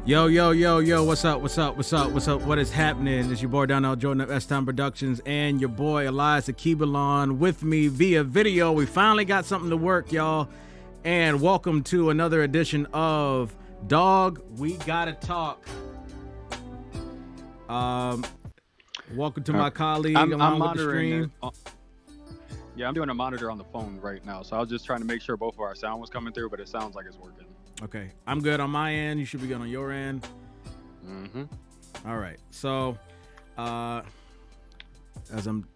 Yo, what's up? What is happening? It's your boy Donnell Jordan of S-Town Productions and your boy Elias Akibalon with me via video. We finally got something to work, y'all. And welcome to another edition of Dog We Gotta Talk. Welcome to my colleague I'm along with the monitoring stream. Yeah, I'm doing a monitor on the phone right now, so I was just trying to make sure both of our sound was coming through, but it sounds like it's working. Okay, I'm good on my end. You should be good on your end. Mm-hmm. All right. So, as I'm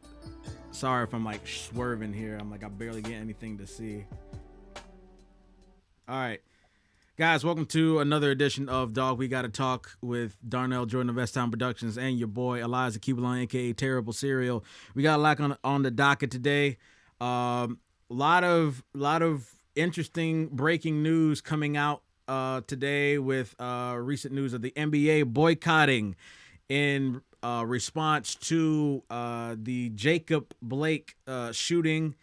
sorry if I'm like swerving here. I'm like, I barely get anything to see. All right. Guys, welcome to another edition of Dog We Gotta Talk with Darnell Jordan of S-Town Productions and your boy Elias Akibalon, aka Terrible Cereal. We got a lot on the docket today. Lot of interesting breaking news coming out today with recent news of the NBA boycotting in response to the Jacob Blake shooting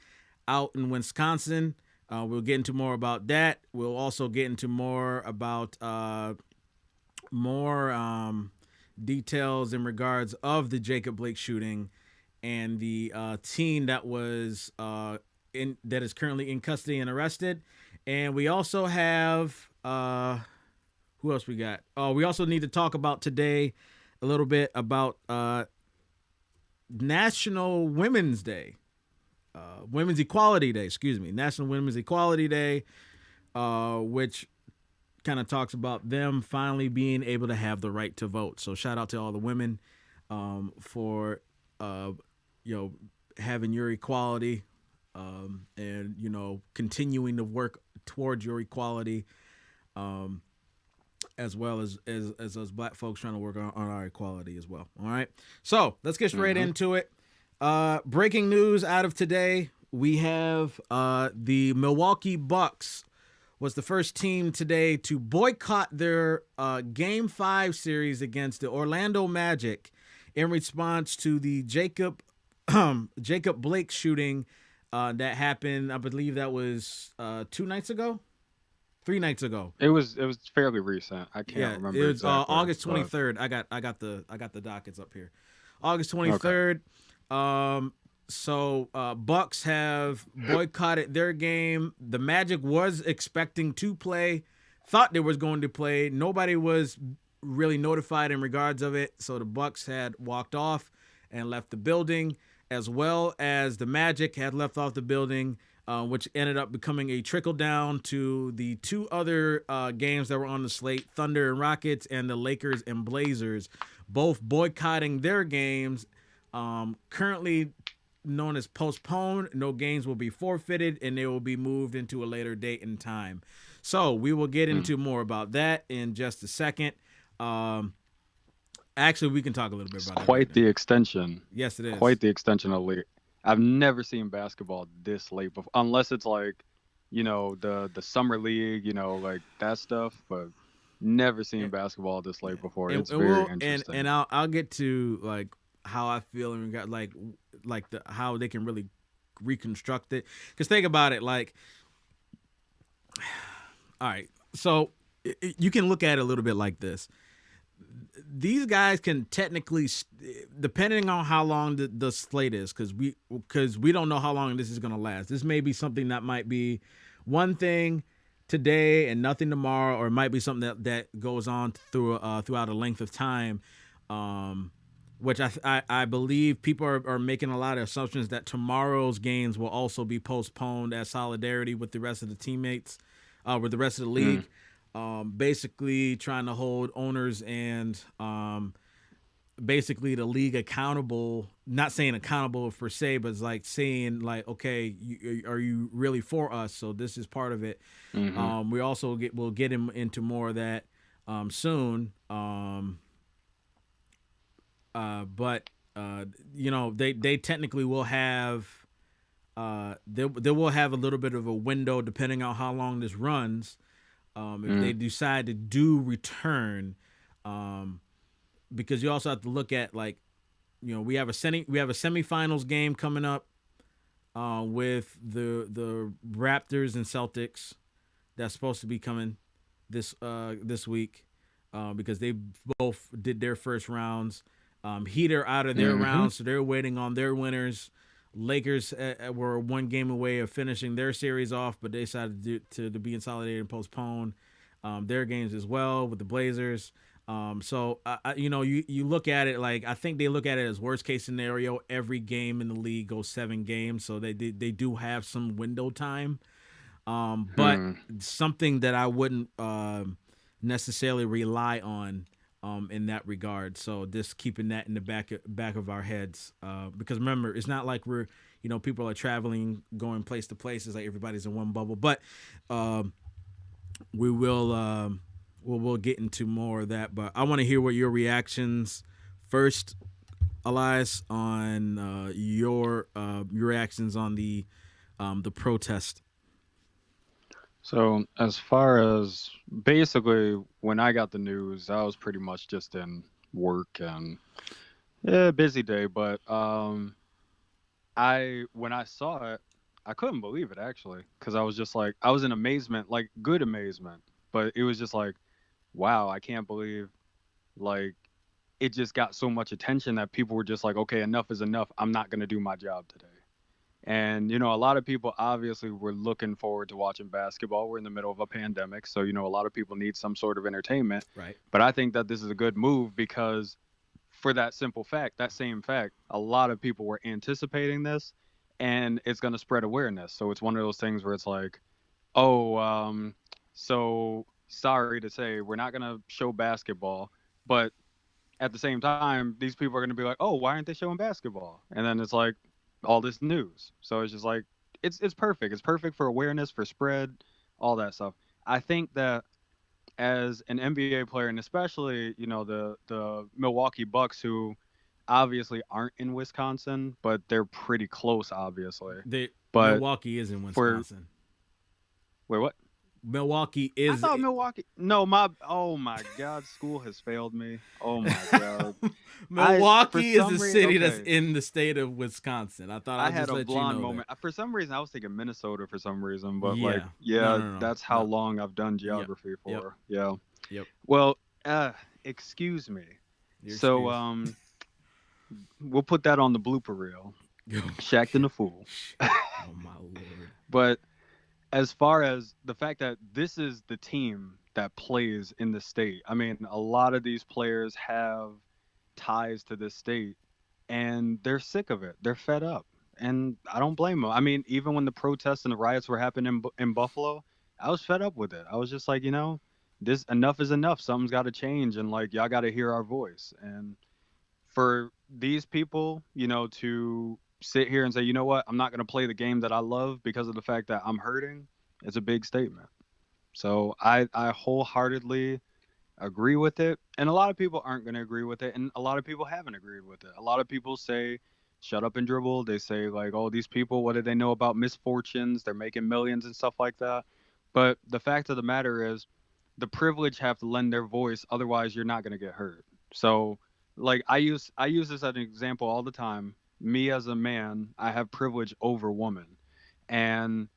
out in Wisconsin. We'll get into more about that. We'll also get into more about details in regards of the Jacob Blake shooting and the teen that was that is currently in custody and arrested. And we also have who else we got? We also need to talk about today a little bit about National Women's Day. Women's Equality Day, National Women's Equality Day, which kind of talks about them finally being able to have the right to vote. So shout out to all the women for having your equality and continuing to work towards your equality, as well as us black folks trying to work on our equality as well. All right, so let's get straight into it. Breaking news out of today, we have the Milwaukee Bucks was the first team today to boycott their Game 5 series against the Orlando Magic in response to the Jacob Blake shooting that happened. I believe that was 3 nights ago. It was fairly recent. I can't remember. It was exactly, August 23rd. I got the dockets up here. August 23rd. Okay. So Bucks have boycotted their game. The Magic was expecting to play, thought they was going to play. Nobody was really notified in regards of it. So the Bucks had walked off and left the building, as well as the Magic had left off the building, which ended up becoming a trickle down to the two other games that were on the slate, Thunder and Rockets, and the Lakers and Blazers, both boycotting their games. Currently known as postponed. No games will be forfeited, and they will be moved into a later date and time. So we will get into more about that in just a second. Actually, we can talk a little bit about it. Quite the extension. Yes, it is. Quite the extension of late. I've never seen basketball this late before, unless it's like, the summer league, like that stuff. But never seen basketball this late before. It's very interesting. And I'll get to like how I feel in regard how they can really reconstruct it. Because think about it, like, all right, so you can look at it a little bit like this. These guys can technically, depending on how long the slate is, because we don't know how long this is going to last. This may be something that might be one thing today and nothing tomorrow, or it might be something that goes on throughout a length of time. Which I believe people are making a lot of assumptions that tomorrow's games will also be postponed as solidarity with the rest of the teammates, with the rest of the league. Basically trying to hold owners and basically the league accountable, not saying accountable per se, but it's like saying like, okay, are you really for us? So this is part of it. We also we'll get into more of that soon. But they technically will have they will have a little bit of a window depending on how long this runs. If they decide to do return, because you also have to look at we have a semifinals game coming up with the Raptors and Celtics that's supposed to be coming this week. because they both did their first rounds. Heat are out of their Mm-hmm. rounds, so they're waiting on their winners. Lakers were one game away of finishing their series off, but they decided to be consolidated and postpone their games as well with the Blazers. So you look at it like, I think they look at it as worst case scenario. Every game in the league goes 7 games, so they do have some window time. But something that I wouldn't necessarily rely on in that regard. So just keeping that in the back of our heads, because remember, it's not like we're, people are traveling, going place to place. It's like everybody's in one bubble. But we will we'll get into more of that. But I want to hear what your reactions first, Elias, on your reactions on the protest. So as far as basically when I got the news, I was pretty much just in work and busy day. But when I saw it, I couldn't believe it actually, because I was just like, I was in amazement, like good amazement. But it was just like, wow, I can't believe, like, it just got so much attention that people were just like, okay, enough is enough. I'm not gonna do my job today. And, a lot of people obviously were looking forward to watching basketball. We're in the middle of a pandemic. So, a lot of people need some sort of entertainment. Right. But I think that this is a good move because for that simple fact, that same fact, a lot of people were anticipating this and it's going to spread awareness. So it's one of those things where it's like, oh, so sorry to say, we're not going to show basketball. But at the same time, these people are going to be like, oh, why aren't they showing basketball? And then it's like, all this news. So it's just like, it's perfect. It's perfect for awareness, for spread, all that stuff. I think that as an NBA player, and especially, the Milwaukee Bucks, who obviously aren't in Wisconsin, but they're pretty close, obviously. But Milwaukee is in Wisconsin. Wait, what? Milwaukee is. I thought Milwaukee. No, oh my God, school has failed me. Oh my God. Milwaukee is a city that's in the state of Wisconsin. I thought I had a blonde moment. That. For some reason, I was thinking Minnesota for some reason, but no. That's how long I've done geography for. Yep. Yeah. Yep. Well, excuse me. So, we'll put that on the blooper reel. Shaqtin' a fool. Oh my Lord. But as far as the fact that this is the team that plays in the state, I mean, a lot of these players have ties to this state and they're sick of it. They're fed up. And I don't blame them. I mean, even when the protests and the riots were happening in Buffalo, I was fed up with it. I was just like, this enough is enough. Something's got to change. And like, y'all got to hear our voice. And for these people, to sit here and say, you know what, I'm not going to play the game that I love because of the fact that I'm hurting, it's a big statement. So I wholeheartedly agree with it. And a lot of people aren't going to agree with it. And a lot of people haven't agreed with it. A lot of people say, shut up and dribble. They say like, oh, these people, what do they know about misfortunes? They're making millions and stuff like that. But the fact of the matter is the privileged have to lend their voice. Otherwise, you're not going to get hurt. So like I use this as an example all the time. Me as a man, I have privilege over woman. And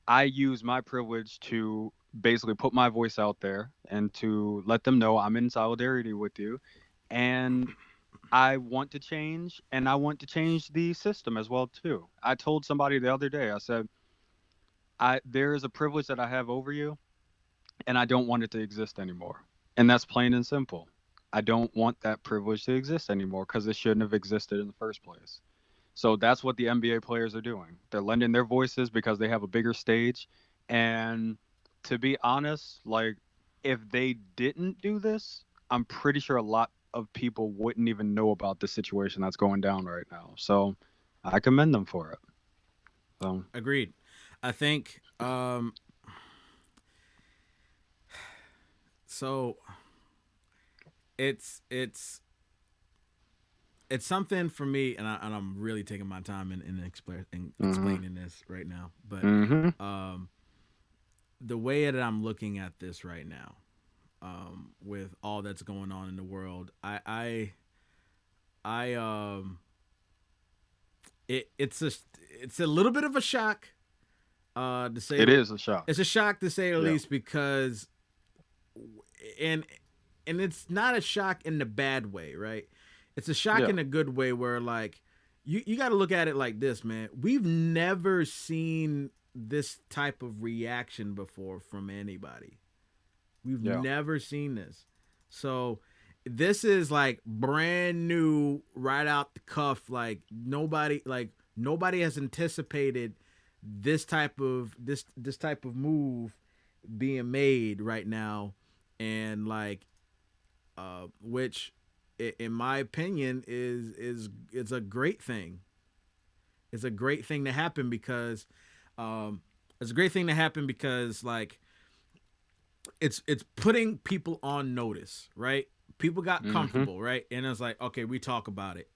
I use my privilege to basically put my voice out there and to let them know I'm in solidarity with you. And I want to change, and I want to change the system as well, too. I told somebody the other day, I said, there is a privilege that I have over you, and I don't want it to exist anymore. And that's plain and simple. I don't want that privilege to exist anymore because it shouldn't have existed in the first place. So that's what the NBA players are doing. They're lending their voices because they have a bigger stage. And to be honest, like, if they didn't do this, I'm pretty sure a lot of people wouldn't even know about the situation that's going down right now. So I commend them for it. So. Agreed. I think so it's something for me, and I'm really taking my time in explaining this right now. But the way that I'm looking at this right now, with all that's going on in the world, it's a little bit of a shock. To say it is a shock. It's a shock to say the least, because and and it's not a shock in the bad way, right? It's a shock Yeah. in a good way where like you got to look at it like this, man. We've never seen this type of reaction before from anybody. We've Yeah. never seen this. So this is like brand new right out the cuff. Like nobody has anticipated this type of move being made right now, and like which in my opinion is a great thing. It's a great thing to happen because it's a great thing to happen because like it's putting people on notice, right? People got comfortable, right? And it's like, okay, we talk about it.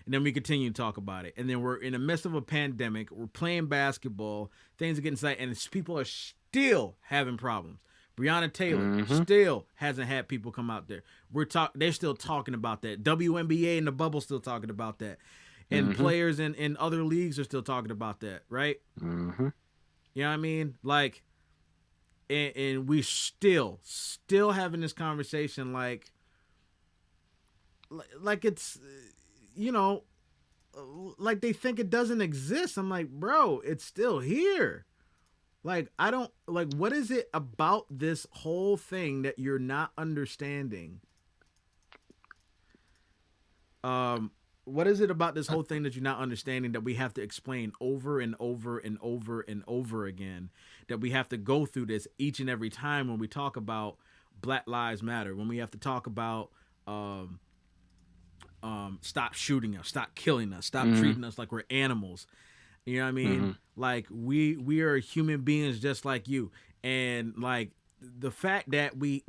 And then we continue to talk about it. And then we're in the midst of a pandemic. We're playing basketball. Things are getting tight. And people are still having problems. Breonna Taylor still hasn't had people come out there. They're still talking about that. WNBA and the bubble still talking about that. And players in other leagues are still talking about that, right? You know what I mean? Like, and we still having this conversation like it's, you know, like they think it doesn't exist. I'm like, bro, it's still here. Like, I don't, like, what is it about this whole thing that you're not understanding? What is it about this whole thing that you're not understanding that we have to explain over and over and over and over again? That we have to go through this each and every time when we talk about Black Lives Matter, when we have to talk about stop shooting us, stop killing us, stop treating us like we're animals. You know what I mean? Like we are human beings just like you. And like the fact that we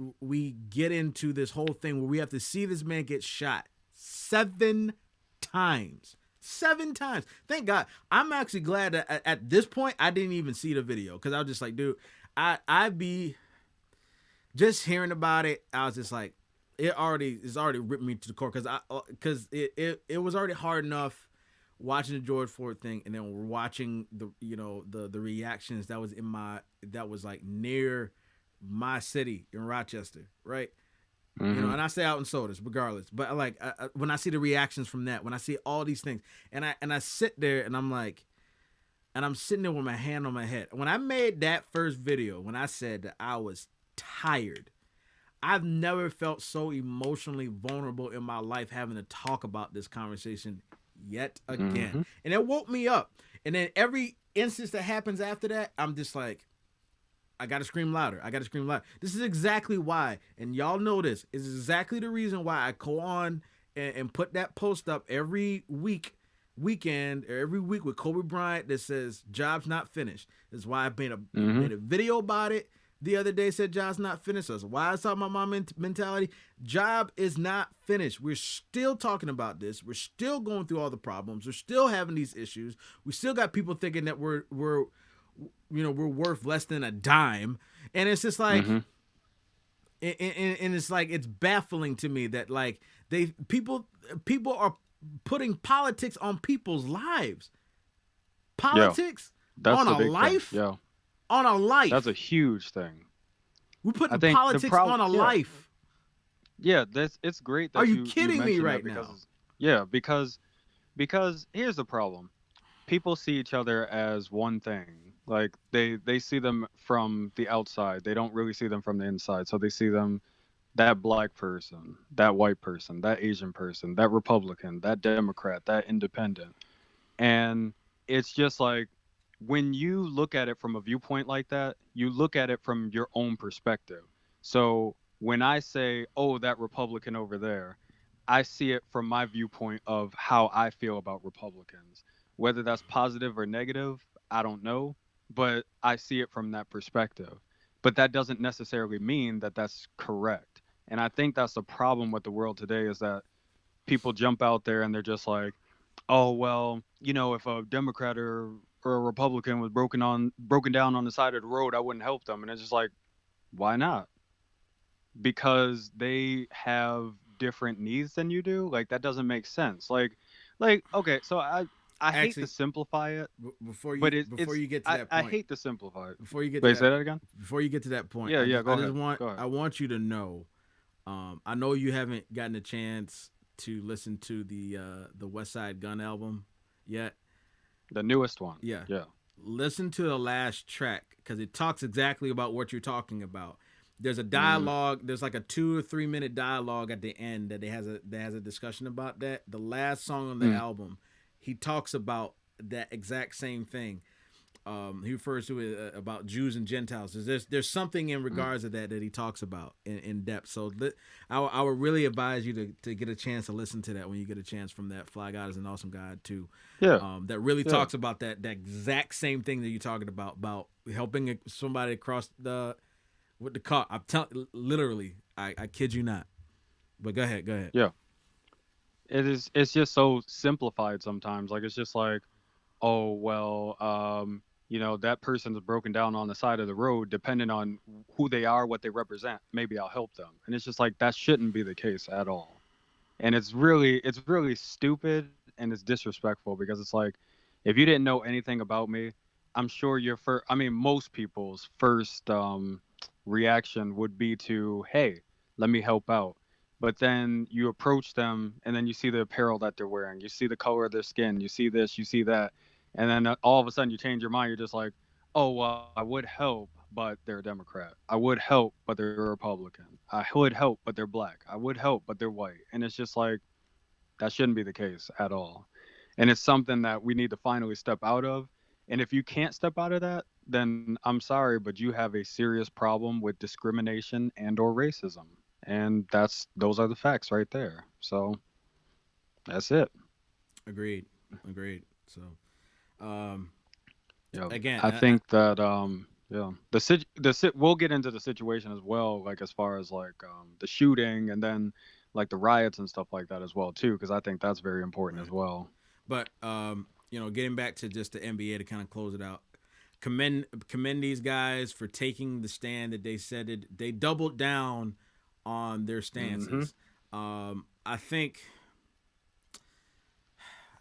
get into this whole thing where we have to see this man get shot 7 times. 7 times. Thank God. I'm actually glad that at this point I didn't even see the video because I was just like, dude, I'd be just hearing about it. I was just like, it's already ripped me to the core because it was already hard enough watching the George Floyd thing, and then we're watching the reactions that was like near my city in Rochester, right? You know, and I stay out in Sodas regardless, but like when I see the reactions from that, when I see all these things, and I sit there and I'm like, and I'm sitting there with my hand on my head. When I made that first video, when I said that I was tired, I've never felt so emotionally vulnerable in my life having to talk about this conversation yet again. And it woke me up. And then every instance that happens after that, I'm just like, I gotta scream louder. This is exactly why, and y'all know this, is exactly the reason why I go on and put that post up every weekend, or every week with Kobe Bryant that says, job's not finished. This is why I made a video about it the other day, said job's not finished. That's why I saw my mom mentality. Job is not finished. We're still talking about this. We're still going through all the problems. We're still having these issues. We still got people thinking that we're worth less than a dime. And it's just like, and it's like, it's baffling to me that like people are putting politics on people's lives. Politics on a life. Yeah. On a life. That's a huge thing. We're putting politics on a life. Yeah, it's great that Are you kidding me right now? Yeah, because here's the problem. People see each other as one thing. Like they see them from the outside. They don't really see them from the inside. So they see them, that black person, that white person, that Asian person, that Republican, that Democrat, that independent. And it's just like, when you look at it from a viewpoint like that, you look at it from your own perspective. So when I say, oh, that Republican over there, I see it from my viewpoint of how I feel about Republicans. Whether that's positive or negative, I don't know, but I see it from that perspective. But that doesn't necessarily mean that that's correct. And I think that's the problem with the world today, is that people jump out there and they're just like, oh, well, you know, if a Democrat or a Republican was broken down on the side of the road, I wouldn't help them. And it's just like, why not? Because they have different needs than you do. Like, that doesn't make sense. Like okay, so I hate to simplify it. Before you get to that point, I hate to simplify it. Say that again. Before you get to that point, I want you to know, I know you haven't gotten a chance to listen to the West Side Gun album yet. The newest one. Yeah. Yeah. Listen to the last track because it talks exactly about what you're talking about. There's a Mm. dialogue. There's like a 2 or 3 minute dialogue at the end that has a discussion about that. The last song on the Mm. album, he talks about that exact same thing. He refers to it about Jews and Gentiles. There's something in Mm. regards to that he talks about in depth. So I would really advise you to get a chance to listen to that when you get a chance from that Fly God is an Awesome God too. Yeah. That really Yeah. talks about that exact same thing that you're talking about helping somebody across with the car. I'm telling literally, I kid you not. But go ahead. Yeah. It's just so simplified sometimes. Like it's just like, oh well, that person is broken down on the side of the road, depending on who they are, what they represent. Maybe I'll help them. And it's just like that shouldn't be the case at all. And it's really stupid and it's disrespectful because it's like, if you didn't know anything about me, I'm sure your first, I mean, most people's first reaction would be to, hey, let me help out. But then you approach them and then you see the apparel that they're wearing, you see the color of their skin, you see this, you see that, and then all of a sudden you change your mind. You're just like, oh well, I would help, but they're a Democrat. I would help, but they're a Republican. I would help, but they're black. I would help, but they're white. And it's just like, that shouldn't be the case at all. And it's something that we need to finally step out of. And if you can't step out of that, then I'm sorry, but you have a serious problem with discrimination and or racism. And those are the facts right there. So that's it. Agreed. So um, Yeah. again, I think that yeah, we'll get into the situation as well, like as far as like the shooting and then like the riots and stuff like that as well too, because I think that's very important as right. well. But getting back to just the NBA to kind of close it out, commend these guys for taking the stand that they said it. They doubled down on their Hmm. stances. I think,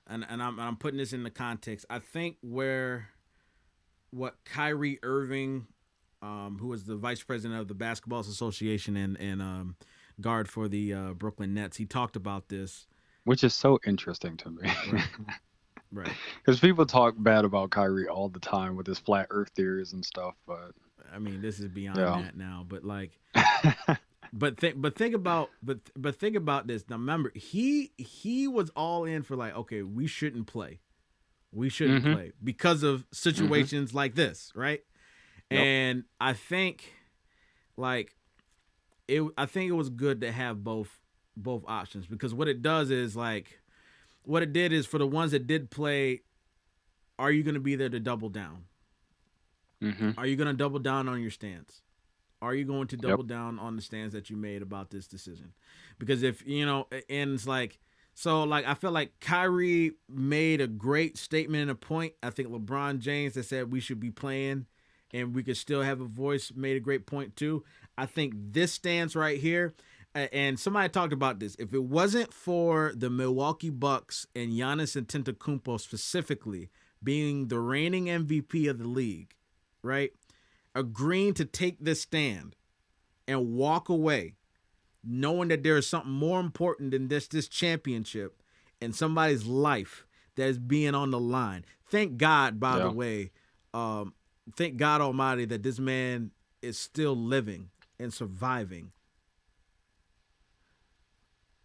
and I'm putting this in the context. I think what Kyrie Irving, who was the vice president of the Basketball Association and guard for the Brooklyn Nets, he talked about this. Which is so interesting to me. Right. Right. Because people talk bad about Kyrie all the time with his flat Earth theories and stuff, but I mean, this is beyond yeah. that now. But like, think about think about this. Now remember, he was all in for like, okay, we shouldn't play. We shouldn't Hmm. play because of Hmm. situations like this, right? Yep. And I think like I think it was good to have both options because what it does is like what it did is for the ones that did play, are you going to be there to double down? Hmm. Are you going to double down on your stance? Are you going to Yep. double down on the stance that you made about this decision? Because if and it's like, so like I feel like Kyrie made a great statement and a point. I think LeBron James that said we should be playing and we could still have a voice made a great point too. I think this stance right here, and somebody talked about this. If it wasn't for the Milwaukee Bucks and Giannis Antetokounmpo specifically being the reigning MVP of the league, right? Agreeing to take this stand and walk away, knowing that there is something more important than this championship and somebody's life that is being on the line. Thank God, by the Yeah. way, thank God Almighty that this man is still living and surviving.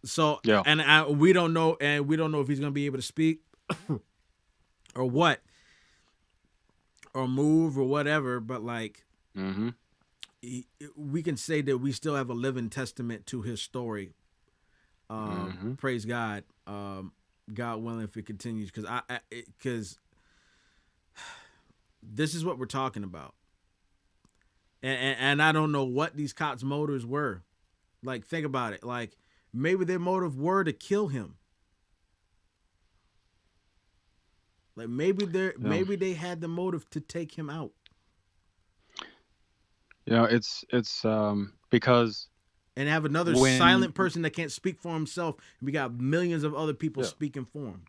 So, Yeah. we don't know, if he's gonna be able to speak or what, or move or whatever. But like, Hmm. we can say that we still have a living testament to his story. Hmm. Praise God. God willing, if it continues, because this is what we're talking about, and I don't know what these cops' motives were. Like, think about it. Like, maybe their motive were to kill him. Like Yeah. maybe they had the motive to take him out. It's because And have another when silent person that can't speak for himself. And we got millions of other people yeah, speaking for him.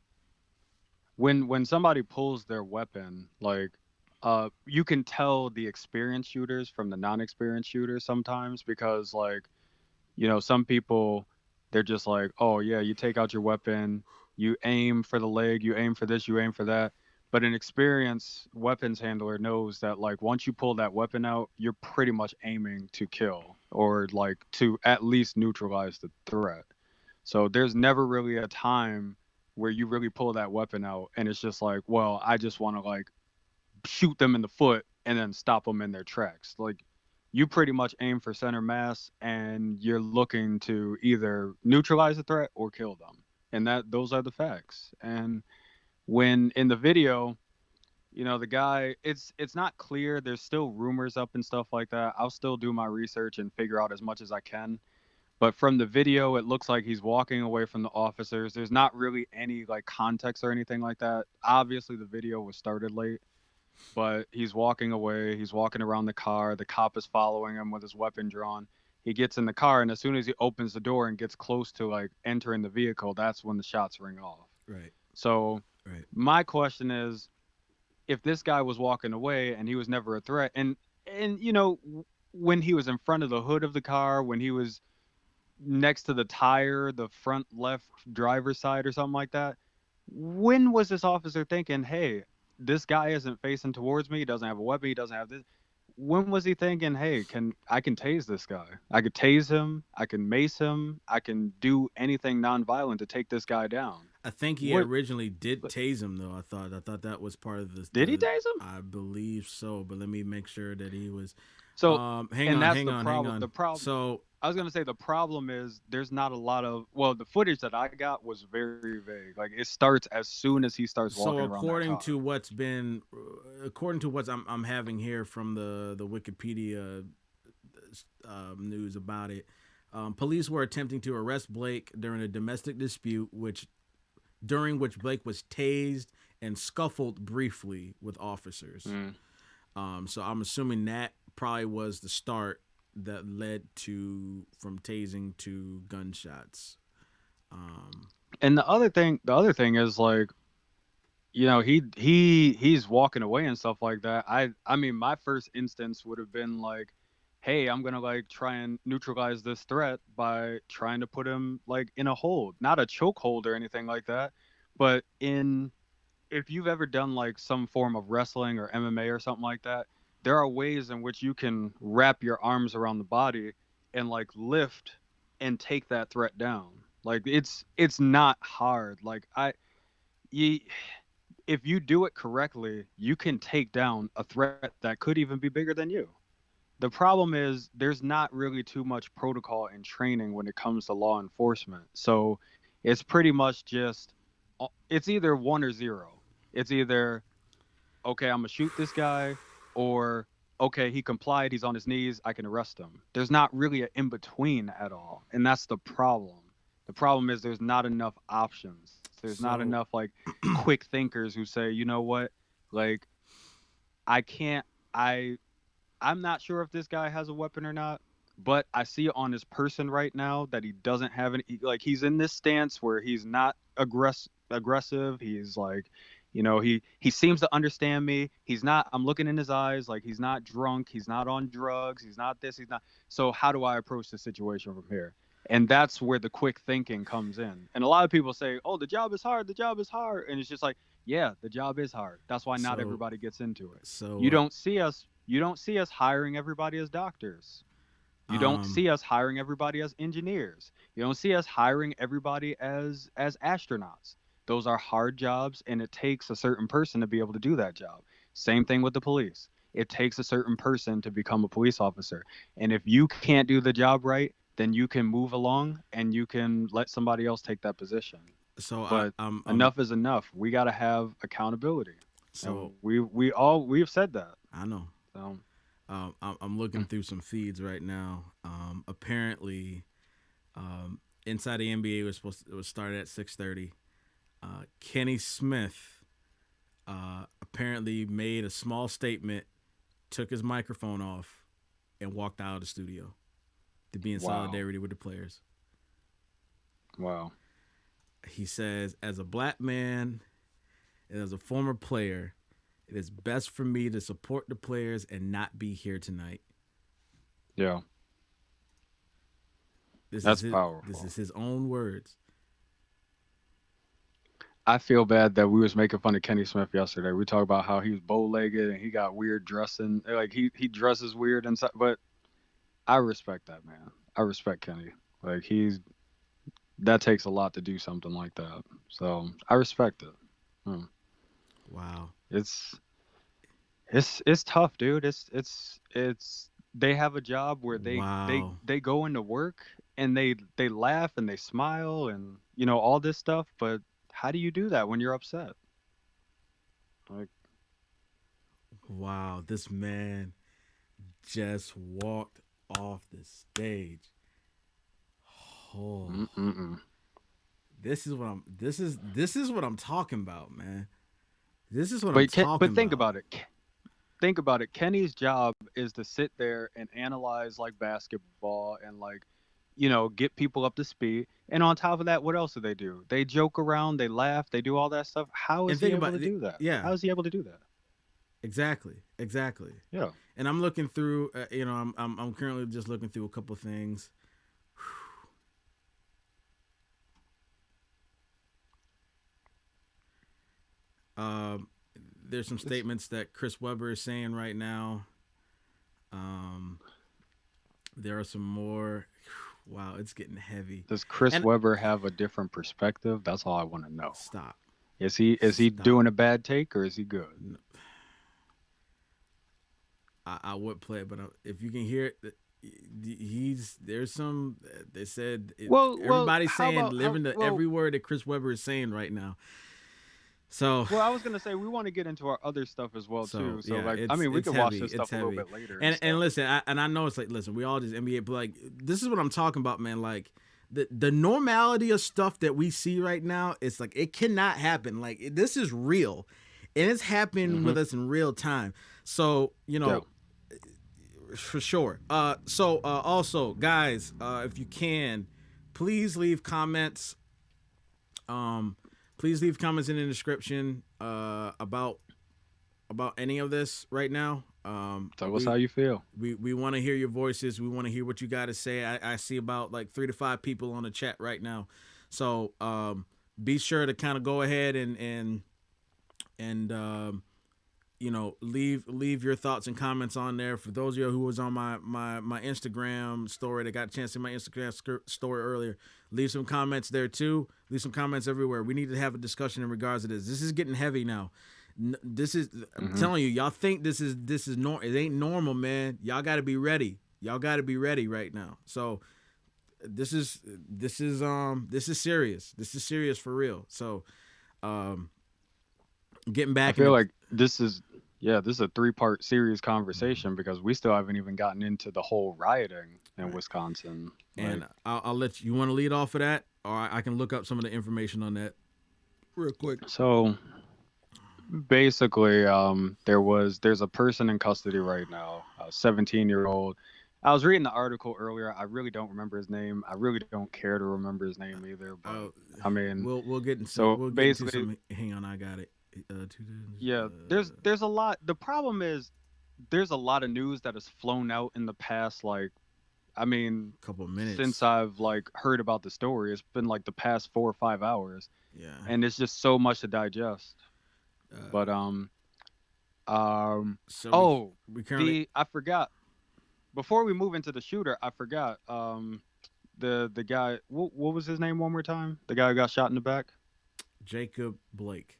when somebody pulls their weapon, like you can tell the experienced shooters from the non-experienced shooters sometimes because like some people, they're just like, oh yeah, you take out your weapon, you aim for the leg, you aim for this, you aim for that. But an experienced weapons handler knows that like once you pull that weapon out, you're pretty much aiming to kill or like to at least neutralize the threat. So there's never really a time where you really pull that weapon out and it's just like, well, I just want to like shoot them in the foot and then stop them in their tracks. Like you pretty much aim for center mass and you're looking to either neutralize the threat or kill them. And that those are the facts. And when in the video, the guy, it's not clear. There's still rumors up and stuff like that. I'll still do my research and figure out as much as I can. But from the video, it looks like he's walking away from the officers. There's not really any like context or anything like that. Obviously, the video was started late, but he's walking away. He's walking around the car. The cop is following him with his weapon drawn. He gets in the car, and as soon as he opens the door and gets close to like entering the vehicle, that's when the shots ring off. Right. So Right. my question is, if this guy was walking away and he was never a threat, and when he was in front of the hood of the car, when he was next to the tire, the front left driver's side or something like that, when was this officer thinking, hey, this guy isn't facing towards me, he doesn't have a weapon, he doesn't have this? When was he thinking, hey, I can tase this guy? I could tase him, I can mace him, I can do anything nonviolent to take this guy down. I think he originally did tase him, though. I thought that was part of the. Did he tase him? I believe so, but let me make sure that he was. So hang on. The problem. So I was gonna say the problem is there's not a lot of the footage that I got was very vague. Like it starts as soon as he starts walking around. So according to what I'm having here from the Wikipedia news about it, police were attempting to arrest Blake during a domestic dispute, during which Blake was tased and scuffled briefly with officers. So I'm assuming that probably was the start that led from tasing to gunshots. And the other thing is like, he's walking away and stuff like that. I mean, my first instance would have been like, hey, I'm gonna like try and neutralize this threat by trying to put him like in a hold, not a choke hold or anything like that, but if you've ever done like some form of wrestling or MMA or something like that, there are ways in which you can wrap your arms around the body and like lift and take that threat down. Like it's not hard. Like if you do it correctly, you can take down a threat that could even be bigger than you. The problem is there's not really too much protocol and training when it comes to law enforcement. So it's pretty much just, it's either 1 or 0. It's either, okay, I'm gonna shoot this guy, or okay, he complied, he's on his knees, I can arrest him. There's not really an in-between at all. And that's the problem. The problem is there's not enough options. There's not enough like quick thinkers who say, you know what, like I'm not sure if this guy has a weapon or not, but I see on his person right now that he doesn't have any, like he's in this stance where he's not aggressive. He's like, he seems to understand me. I'm looking in his eyes, like he's not drunk, he's not on drugs, he's not this, he's not. So how do I approach the situation from here? And that's where the quick thinking comes in. And a lot of people say, oh, the job is hard. And it's just like, yeah, the job is hard. That's why not everybody gets into it. So you don't see us hiring everybody as doctors. You don't see us hiring everybody as engineers. You don't see us hiring everybody as astronauts. Those are hard jobs, and it takes a certain person to be able to do that job. Same thing with the police. It takes a certain person to become a police officer. And if you can't do the job right, then you can move along and you can let somebody else take that position. So enough is enough. We got to have accountability. So we've said that. I know. So I'm looking through some feeds right now. Apparently, inside the NBA it was started at 6:30. Kenny Smith apparently made a small statement, took his microphone off, and walked out of the studio to be in solidarity with the players. Wow. He says, as a black man and as a former player, it is best for me to support the players and not be here tonight. Yeah. That's powerful. This is his own words. I feel bad that we was making fun of Kenny Smith yesterday. We talked about how he was bow-legged and he got weird dressing. Like he dresses weird and stuff. But I respect that, man. I respect Kenny. Like that takes a lot to do something like that. So I respect it. Wow. It's tough, dude. It's they have a job where they go into work and they laugh and they smile and all this stuff, but how do you do that when you're upset? Like, wow, this man just walked off the stage. Oh. This is what I'm talking about, man. This is what I'm talking about. But think about it. Think about it. Kenny's job is to sit there and analyze like basketball and get people up to speed. And on top of that, what else do? They joke around, they laugh, they do all that stuff. How is he able to do that? Yeah. How is he able to do that? Exactly. Yeah. And I'm looking through, I'm currently just looking through a couple things. There's some statements that Chris Webber is saying right now. There are some more. Wow, it's getting heavy. Does Chris Webber have a different perspective? That's all I want to know. Stop. Is he doing a bad take or is he good? No. I would play it, but if you can hear it, there's some. They said everybody's saying every word that Chris Webber is saying right now. So I was gonna say we want to get into our other stuff as well too. So yeah, we can watch this stuff a little bit later. And listen, I know it's listen, we all just NBA, but this is what I'm talking about, man. Like the normality of stuff that we see right now, it's it cannot happen. This is real, and it's happening with us in real time. So for sure. Also, guys, if you can, please leave comments. Please leave comments in the description about any of this right now. Tell us how you feel. We want to hear your voices. We want to hear what you got to say. I see about 3 to 5 people on the chat right now. So be sure to kind of go ahead and leave your thoughts and comments on there. For those of you who was on my Instagram story, that got a chance to see my Instagram story earlier, leave some comments there too. Leave some comments everywhere. We need to have a discussion in regards to this. This is getting heavy now. I'm telling you, y'all think this is normal. It ain't normal, man. Y'all got to be ready. Y'all got to be ready right now. So this is serious. This is serious for real. So getting back, I feel like this is a 3-part series conversation because we still haven't even gotten into the whole rioting in Wisconsin. And I'll let you want to lead off of that, or I can look up some of the information on that real quick. So basically, there's a person in custody right now, a 17-year-old. I was reading the article earlier. I really don't remember his name. I really don't care to remember his name either. But I mean, we'll get into hang on, I got it. Yeah, there's a lot. The problem is there's a lot of news that has flown out in the past couple of minutes since I've heard about the story. It's been the past 4 or 5 hours. Yeah, and it's just so much to digest. But I forgot. Before we move into the shooter, I forgot the guy. What was his name one more time? The guy who got shot in the back. Jacob Blake.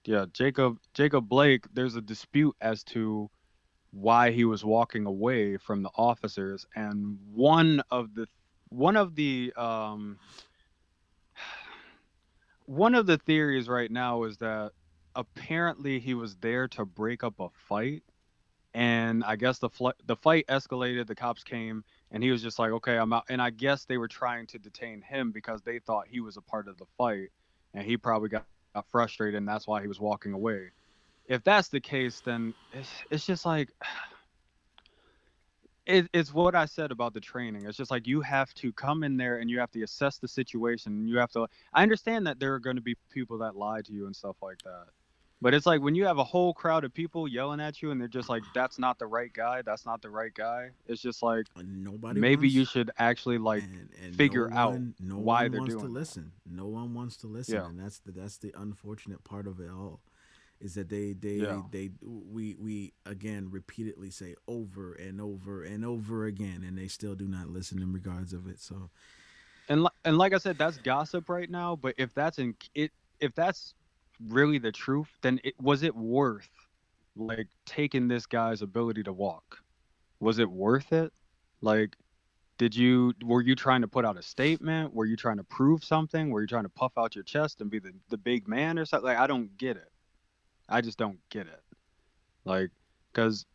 Yeah, Jacob Blake. There's a dispute as to why he was walking away from the officers, and one of the theories right now is that apparently he was there to break up a fight, and I guess the fight escalated. The cops came, and he was just like, "Okay, I'm out." And I guess they were trying to detain him because they thought he was a part of the fight, and he probably got frustrated, and that's why he was walking away. If that's the case, then it's just it's what I said about the training. It's just you have to come in there and you have to assess the situation. You have to. I understand that there are going to be people that lie to you and stuff like that, But it's like when you have a whole crowd of people yelling at you and they're just like, that's not the right guy. That's not the right guy. It's just like, Nobody maybe you wants, should actually like and figure out no why one they're wants to doing that. listen. No one wants to listen, Yeah. and that's the unfortunate part of it all. Is that Yeah. we again repeatedly say over and over and over again, and they still do not listen in regards of it. So And like I said, that's gossip right now. But if that's really the truth, then was it worth like taking this guy's ability to walk? Was it worth it? Like, were you trying to put out a statement? Were you trying to prove something? Were you trying to puff out your chest and be the big man or something? Like, I don't get it. I just don't get it. Like, because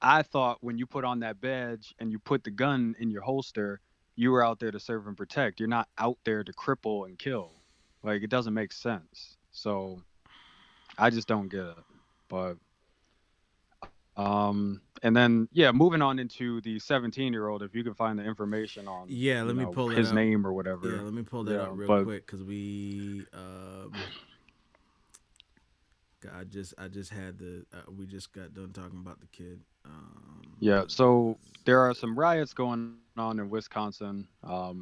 I thought when you put on that badge and you put the gun in your holster, you were out there to serve and protect. You're not out there to cripple and kill. Like, it doesn't make sense. So I just don't get it. But and then yeah, moving on into the 17-year-old, if you can find the information on yeah, let me pull that his up. name or Yeah, whatever. let me pull that up real But quick because I just had we just got done talking about the kid. yeah, so there are some riots going on in Wisconsin. A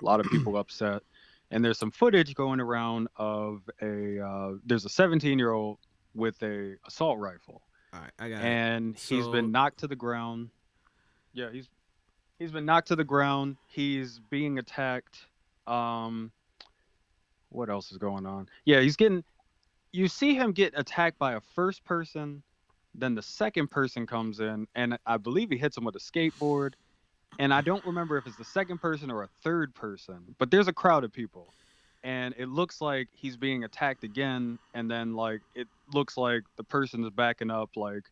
lot of people upset, and there's some footage going around of there's a 17-year-old with a assault rifle, All right, I got it. and he's So been knocked to the ground. Yeah, he's been knocked to the ground. He's being attacked. Um, what else is going on? Yeah, you see him get attacked by a first person, then the second person comes in, and I believe he hits him with a skateboard. And I don't remember if it's the second person or a third person, but there's a crowd of people. And it looks like he's being attacked again, and then like it looks like the person is backing up, like,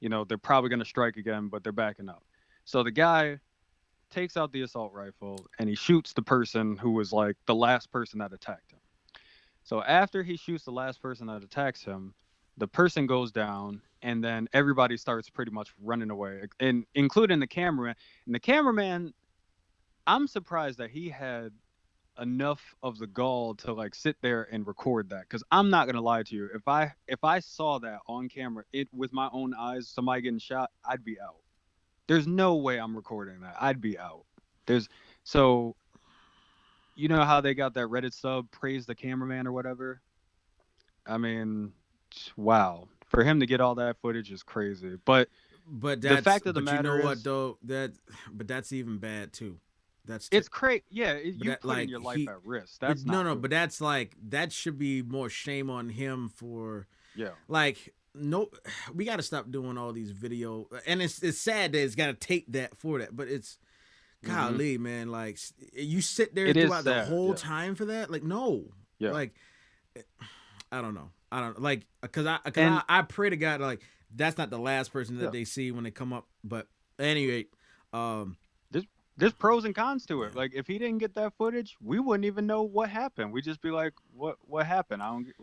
they're probably gonna strike again, but they're backing up. So the guy takes out the assault rifle and he shoots the person who was like the last person that attacked him. So after he shoots the last person that attacks him, the person goes down, and then everybody starts pretty much running away, and including the cameraman. And the cameraman, I'm surprised that he had enough of the gall to like sit there and record that. Because I'm not gonna lie to you, if I saw that on camera, it with my own eyes, somebody getting shot, I'd be out. There's no way I'm recording that. I'd be out. There's so you know how they got that Reddit sub, praise the cameraman or whatever. I mean, wow. For him to get all that footage is crazy. But the fact of the but you know matter what is, though, but that's even bad too. That's it's crazy. Yeah, but you that putting like your life at risk. but That's no, not no, good. but that's like that should be more shame on him for Yeah. like no, we got to stop doing all these video, and it's sad that it's got to take that for that, but it's Hmm. golly, man, like you sit there It is throughout the sad. whole Yeah. time for that, like no, Yeah. like I don't know. I don't like because And I pray to God like that's not the last person that yeah, they see when they come up. But anyway, um, there's there's pros and cons to it. yeah. Like if he didn't get that footage, we wouldn't even know what happened. We'd just be like, what happened? I don't get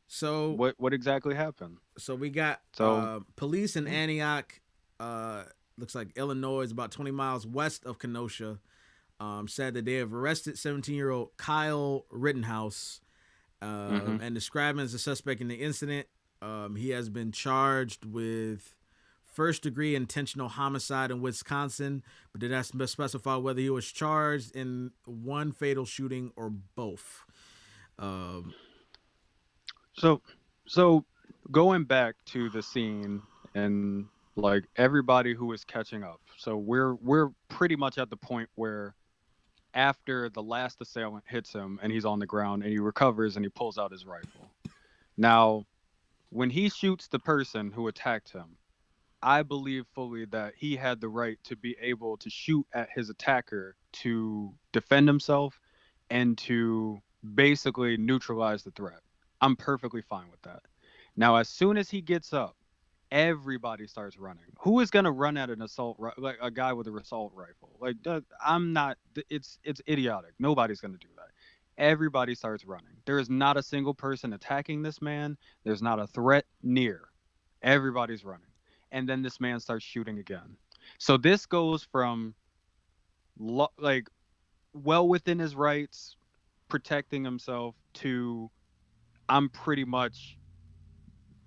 So what exactly happened. we got So police in yeah. Antioch. Looks like Illinois, about 20 miles west of Kenosha. Said that they have arrested 17-year-old Kyle Rittenhouse Hmm. and described him as a suspect in the incident. He has been charged with first degree intentional homicide in Wisconsin, but did not specify whether he was charged in one fatal shooting or both. Um, So so going back to the scene and like everybody who is catching up. So we're pretty much at the point where after the last assailant hits him and he's on the ground and he recovers and he pulls out his rifle. Now, when he shoots the person who attacked him, I believe fully that he had the right to be able to shoot at his attacker to defend himself and to basically neutralize the threat. I'm perfectly fine with that. Now, as soon as he gets up, everybody starts running. Who is going to run at an like a guy with an assault rifle? Like I'm not. It's idiotic. Nobody's going to do that. Everybody starts running. There is not a single person attacking this man. There's not a threat near. Everybody's running, and then this man starts shooting again. So this goes from like well within his rights, protecting himself, to I'm pretty much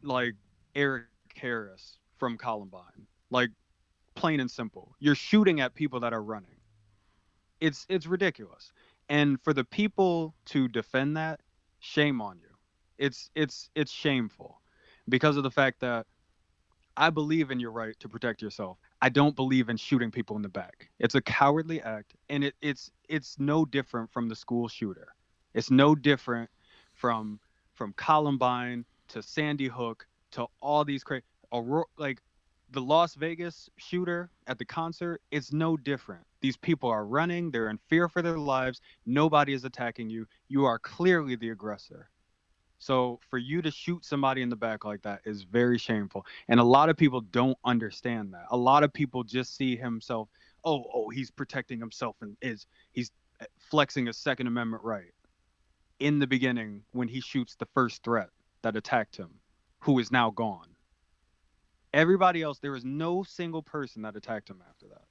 like Eric Harris from Columbine. Like, plain and simple. You're shooting at people that are running. It's ridiculous. And for the people to defend that, shame on you. It's shameful because of the fact that I believe in your right to protect yourself. I don't believe in shooting people in the back. It's a cowardly act, and it's no different from the school shooter. It's no different from Columbine to Sandy Hook to all these crazy, like the Las Vegas shooter at the concert. It's no different. These people are running. They're in fear for their lives. Nobody is attacking you. You are clearly the aggressor. So for you to shoot somebody in the back like that is very shameful. And a lot of people don't understand that. A lot of people just see himself, oh, he's protecting himself and he's flexing his Second Amendment right. In the beginning, when he shoots the first threat that attacked him, who is now gone. Everybody else, there was no single person that attacked him after that.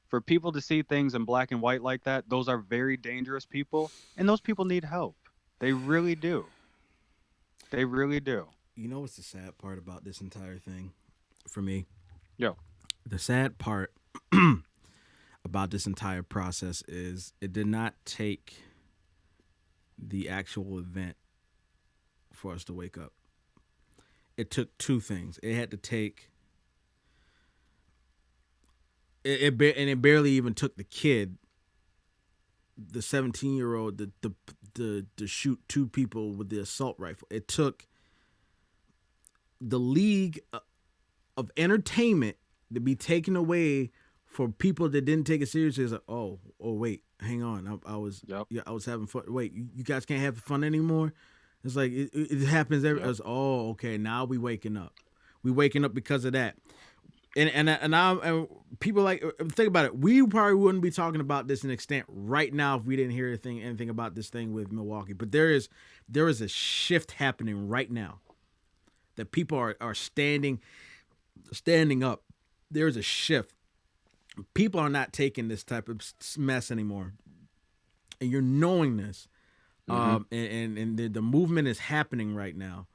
For people to see things in black and white like that, those are very dangerous people, and those people need help. They really do. They really do. You know what's the sad part about this entire thing for me? Yo. The sad part about this entire process is it did not take the actual event for us to wake up. It took two things. It had to take and it barely even took the kid, the 17-year-old, to shoot two people with the assault rifle. It took the league of entertainment to be taken away for people that didn't take it seriously. It's like, oh wait, hang on, I was having fun. Wait, you guys can't have fun anymore. It's like it happens every. Yep. Oh, okay, now we waking up. We waking up because of that. And people like think about it. We probably wouldn't be talking about this in extent right now if we didn't hear anything about this thing with Milwaukee. But there is a shift happening right now that people are standing up. There is a shift. People are not taking this type of mess anymore, and you're knowing this. Mm-hmm. And the movement is happening right now.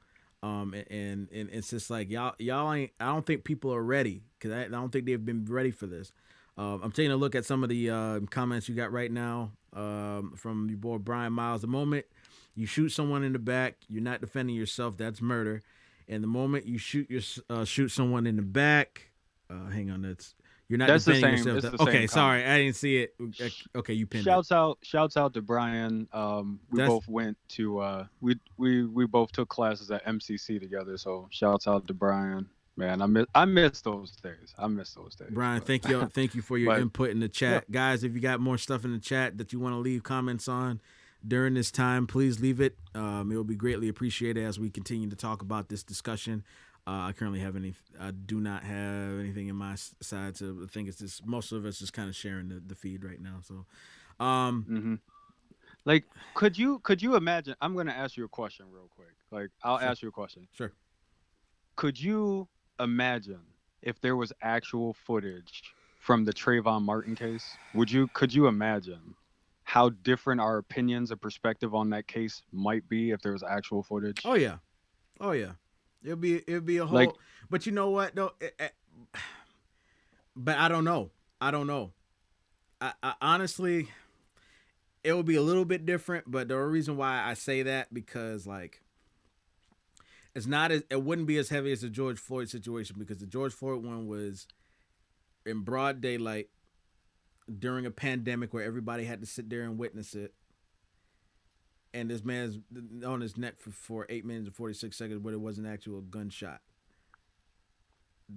And it's just like y'all ain't. I don't think people are ready because I don't think they've been ready for this. I'm taking a look at some of the comments you got right now from your boy Brian Miles. The moment you shoot someone in the back, you're not defending yourself. That's murder. And the moment you shoot someone in the back, hang on, you're not defending yourself. Okay, sorry, I didn't see it. Okay, you pinned it. Shouts out to Brian. We both went to we both took classes at MCC together. So shouts out to Brian. Man, I miss those days. Brian, thank you for your input in the chat, guys. If you got more stuff in the chat that you want to leave comments on during this time, please leave it. It will be greatly appreciated as we continue to talk about this discussion. I do not have anything in my side to think. It's just most of us just kind of sharing the feed right now. So, like, could you imagine? I'm going to ask you a question real quick. Like, I'll ask you a question. Sure. Could you imagine if there was actual footage from the Trayvon Martin case? Could you imagine how different our opinions and perspective on that case might be if there was actual footage? Oh yeah. It'll be a whole. But you know what though? But I don't know. I honestly, it will be a little bit different. But the reason why I say that because like, it wouldn't be as heavy as the George Floyd situation because the George Floyd one was in broad daylight during a pandemic where everybody had to sit there and witness it. And this man's on his neck for 8 minutes and 46 seconds, but it was an actual gunshot.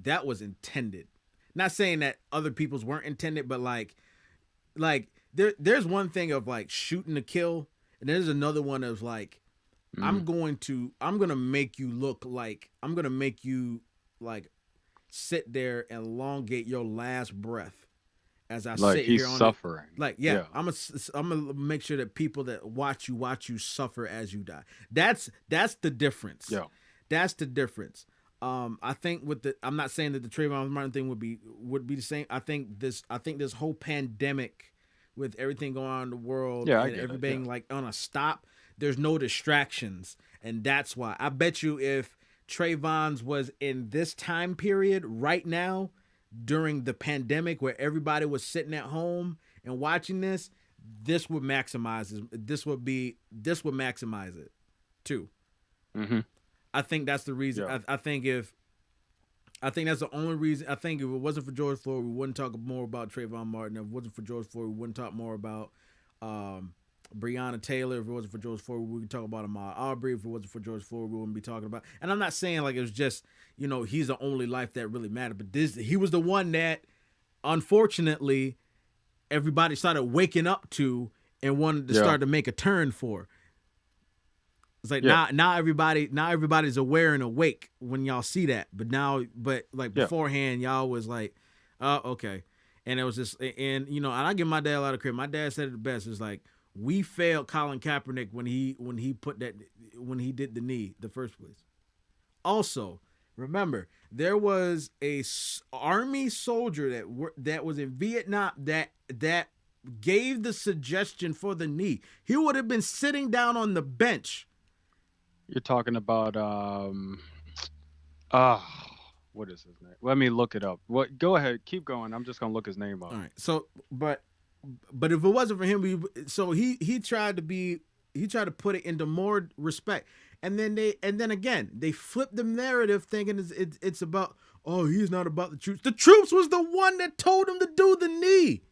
That was intended. Not saying that other people's weren't intended, but like there's one thing of like shooting to kill, and there's another one of like, I'm gonna make you look like I'm gonna make you like sit there and elongate your last breath. As I like sit he's here on suffering. Yeah. I'm gonna make sure that people that watch you suffer as you die. That's the difference. Yeah. That's the difference. I think I'm not saying that the Trayvon Martin thing would be the same. I think this whole pandemic with everything going on in the world and everything like on a stop, there's no distractions. And that's why I bet you if Trayvon's was in this time period right now during the pandemic where everybody was sitting at home and watching this, this would maximize this would maximize it too. Mm-hmm. I think that's the reason. Yeah. I think that's the only reason. I think if it wasn't for George Floyd, we wouldn't talk more about Trayvon Martin. If it wasn't for George Floyd, we wouldn't talk more about Breonna Taylor. If it wasn't for George Floyd, we would talk about Ahmaud Arbery. If it wasn't for George Floyd, we wouldn't be talking about. And I'm not saying like it was just, you know, he's the only life that really mattered. But he was the one that, unfortunately, everybody started waking up to and wanted to start to make a turn for. It's like now everybody's aware and awake when y'all see that. But beforehand, y'all was like, oh, okay. And it was just, and you know, and I give my dad a lot of credit. My dad said it the best. It's like, we failed Colin Kaepernick when he did the knee the first place. Also, remember, there was a army soldier that was in Vietnam that gave the suggestion for the knee. He would have been sitting down on the bench. You're talking about what is his name? Let me look it up. Go ahead, keep going. I'm just gonna look his name up. All right. So, but if it wasn't for him, he tried to put it into more respect, and then again they flipped the narrative, thinking it's about, oh, he's not about the troops. The troops was the one that told him to do the knee.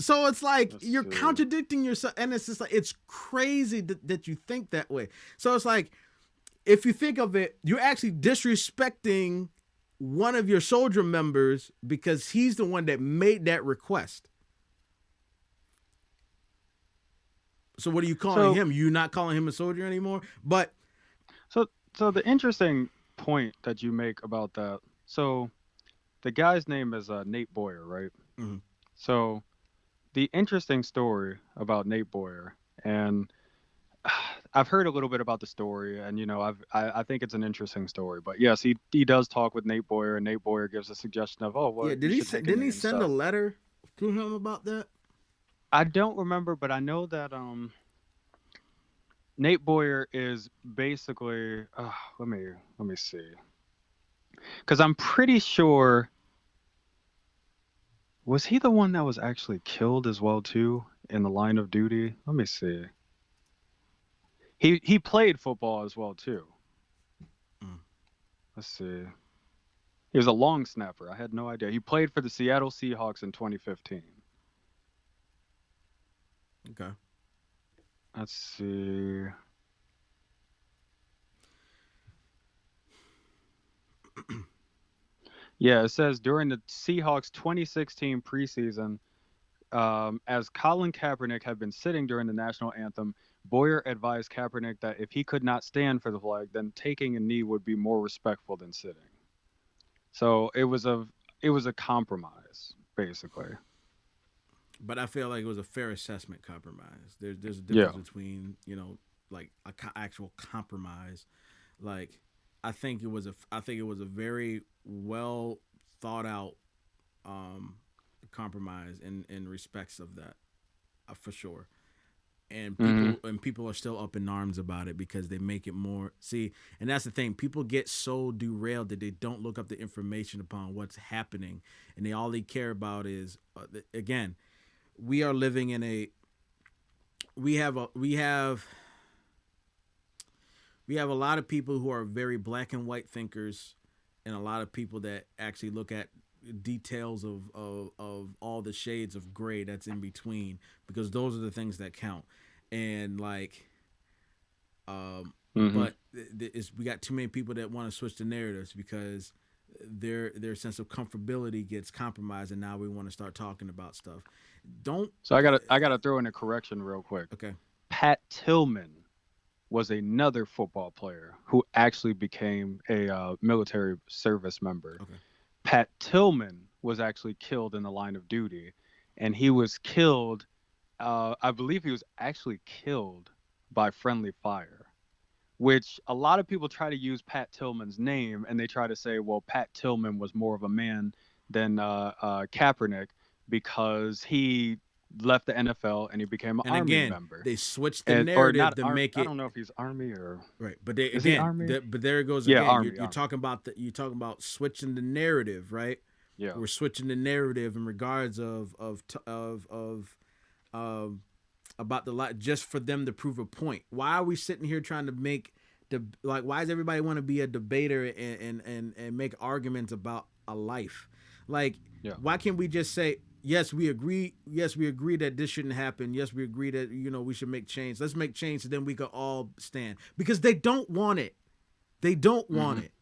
So it's like you're contradicting yourself, and it's just like it's crazy that you think that way. So it's like, if you think of it, you're actually disrespecting one of your soldier members because he's the one that made that request. So what are you calling him? You're not calling him a soldier anymore? But so the interesting point that you make about that. So the guy's name is Nate Boyer, right? Mm-hmm. So the interesting story about Nate Boyer, and I've heard a little bit about the story, and you know, I think it's an interesting story. But yes, he does talk with Nate Boyer, and Nate Boyer gives a suggestion of, didn't he send a letter to him about that? I don't remember, but I know that Nate Boyer is basically let me see, because I'm pretty sure. Was he the one that was actually killed as well too in the line of duty? Let me see. He played football as well too. Let's see. He was a long snapper. I had no idea. He played for the Seattle Seahawks in 2015. Okay. Let's see. Yeah, it says during the Seahawks 2016 preseason, as Colin Kaepernick had been sitting during the national anthem, Boyer advised Kaepernick that if he could not stand for the flag, then taking a knee would be more respectful than sitting. So it was a compromise, basically. But I feel like it was a fair assessment compromise. There's a difference between, you know, like a actual compromise. Like, I think it was a very well thought out compromise in respects of that, for sure. And people are still up in arms about it because they make it more. See, and that's the thing. People get so derailed that they don't look up the information upon what's happening, and all they care about is again, we are living in a. We have a lot of people who are very black and white thinkers, and a lot of people that actually look at details of all the shades of gray that's in between, because those are the things that count. And like, but we got too many people that want to switch the narratives because their sense of comfortability gets compromised, and now we want to start talking about stuff. So I gotta throw in a correction real quick. Okay. Pat Tillman was another football player who actually became a military service member. Okay. Pat Tillman was actually killed in the line of duty, and he was killed. I believe he was actually killed by friendly fire, which a lot of people try to use Pat Tillman's name, and they try to say, well, Pat Tillman was more of a man than Kaepernick because he left the NFL and he became an And Army again, member. they switched the And or not narrative to make I it don't know if he's Army or right. But they is he again, Army? but there it goes Yeah, again. Army. You're talking about you're talking about switching the narrative, right? Yeah. We're switching the narrative in regards of about the lot just for them to prove a point. Why are we sitting here trying to make like? Why does everybody want to be a debater and make arguments about a life? Like, Yeah. why can't we just say yes, we agree. Yes, we agree that this shouldn't happen. Yes, we agree that we should make change. Let's make change so then we can all stand because they don't want it. They don't want it.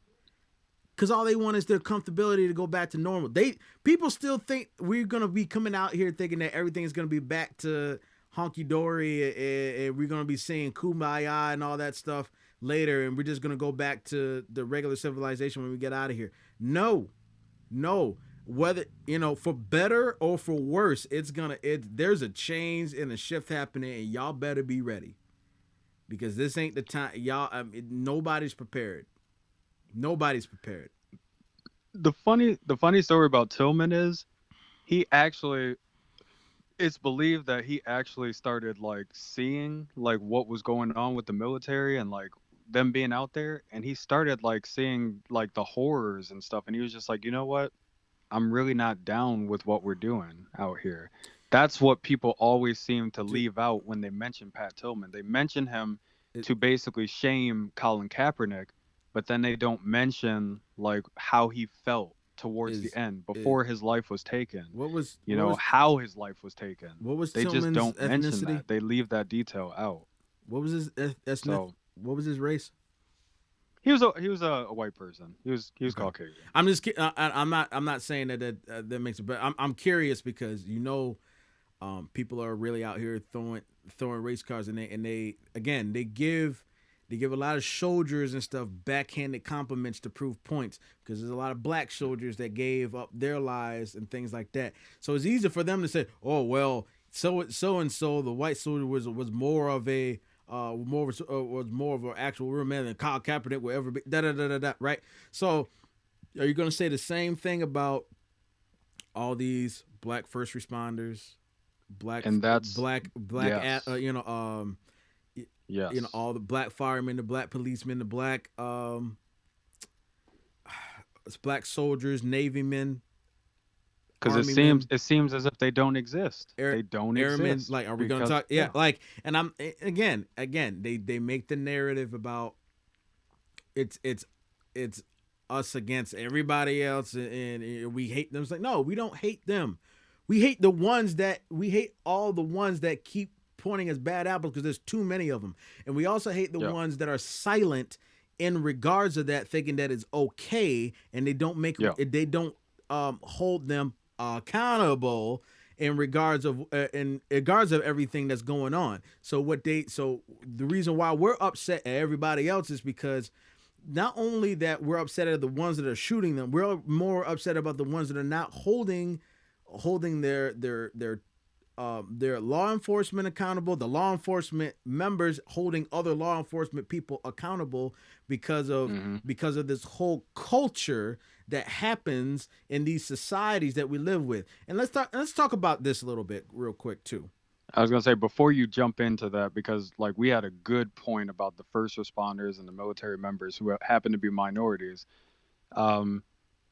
Because all they want is their comfortability to go back to normal. People still think we're gonna be coming out here thinking that everything is gonna be back to honky dory and we're gonna be saying kumbaya and all that stuff later, and we're just gonna go back to the regular civilization when we get out of here. No. Whether for better or for worse, there's a change and a shift happening, and y'all better be ready because this ain't the time. Y'all, nobody's prepared. Nobody's prepared. The funny story about Tillman is it's believed that he actually started like seeing like what was going on with the military and like them being out there, and he started like seeing like the horrors and stuff, and he was just like, you know what, I'm really not down with what we're doing out here. That's what people always seem to leave out when they mention Pat Tillman. They mention him to basically shame Colin Kaepernick, but then they don't mention like how he felt towards the end before his life was taken. How his life was taken. What was they Tillman's just don't ethnicity? mention that. They leave that detail out. What was his what was his race? He was a white person. He was okay. Caucasian. I'm just I'm not saying that makes it, but I'm curious because people are really out here throwing race cars, and they give a lot of soldiers and stuff backhanded compliments to prove points because there's a lot of black soldiers that gave up their lives and things like that. So it's easy for them to say, oh well, so and so the white soldier was more of a was more of an actual real man than Colin Kaepernick will ever be. Right? So, are you going to say the same thing about all these black first responders, yes. All the black firemen, the black policemen, the black black soldiers, Navy men. Because it seems as if they don't exist. They don't exist. Like, are we going to talk? Yeah, like, and I'm again. They make the narrative about it's us against everybody else, and we hate them. It's like, no, we don't hate them. We hate all the ones that keep pointing as bad apples because there's too many of them, and we also hate the ones that are silent in regards of that, thinking that it's okay, and they don't hold them accountable in regards of everything that's going on. So the reason why we're upset at everybody else is because not only that we're upset at the ones that are shooting them, we're more upset about the ones that are not holding their law enforcement accountable, the law enforcement members holding other law enforcement people accountable because of this whole culture that happens in these societies that we live with. And let's talk about this a little bit real quick too. I was going to say, before you jump into that, because like we had a good point about the first responders and the military members who happen to be minorities.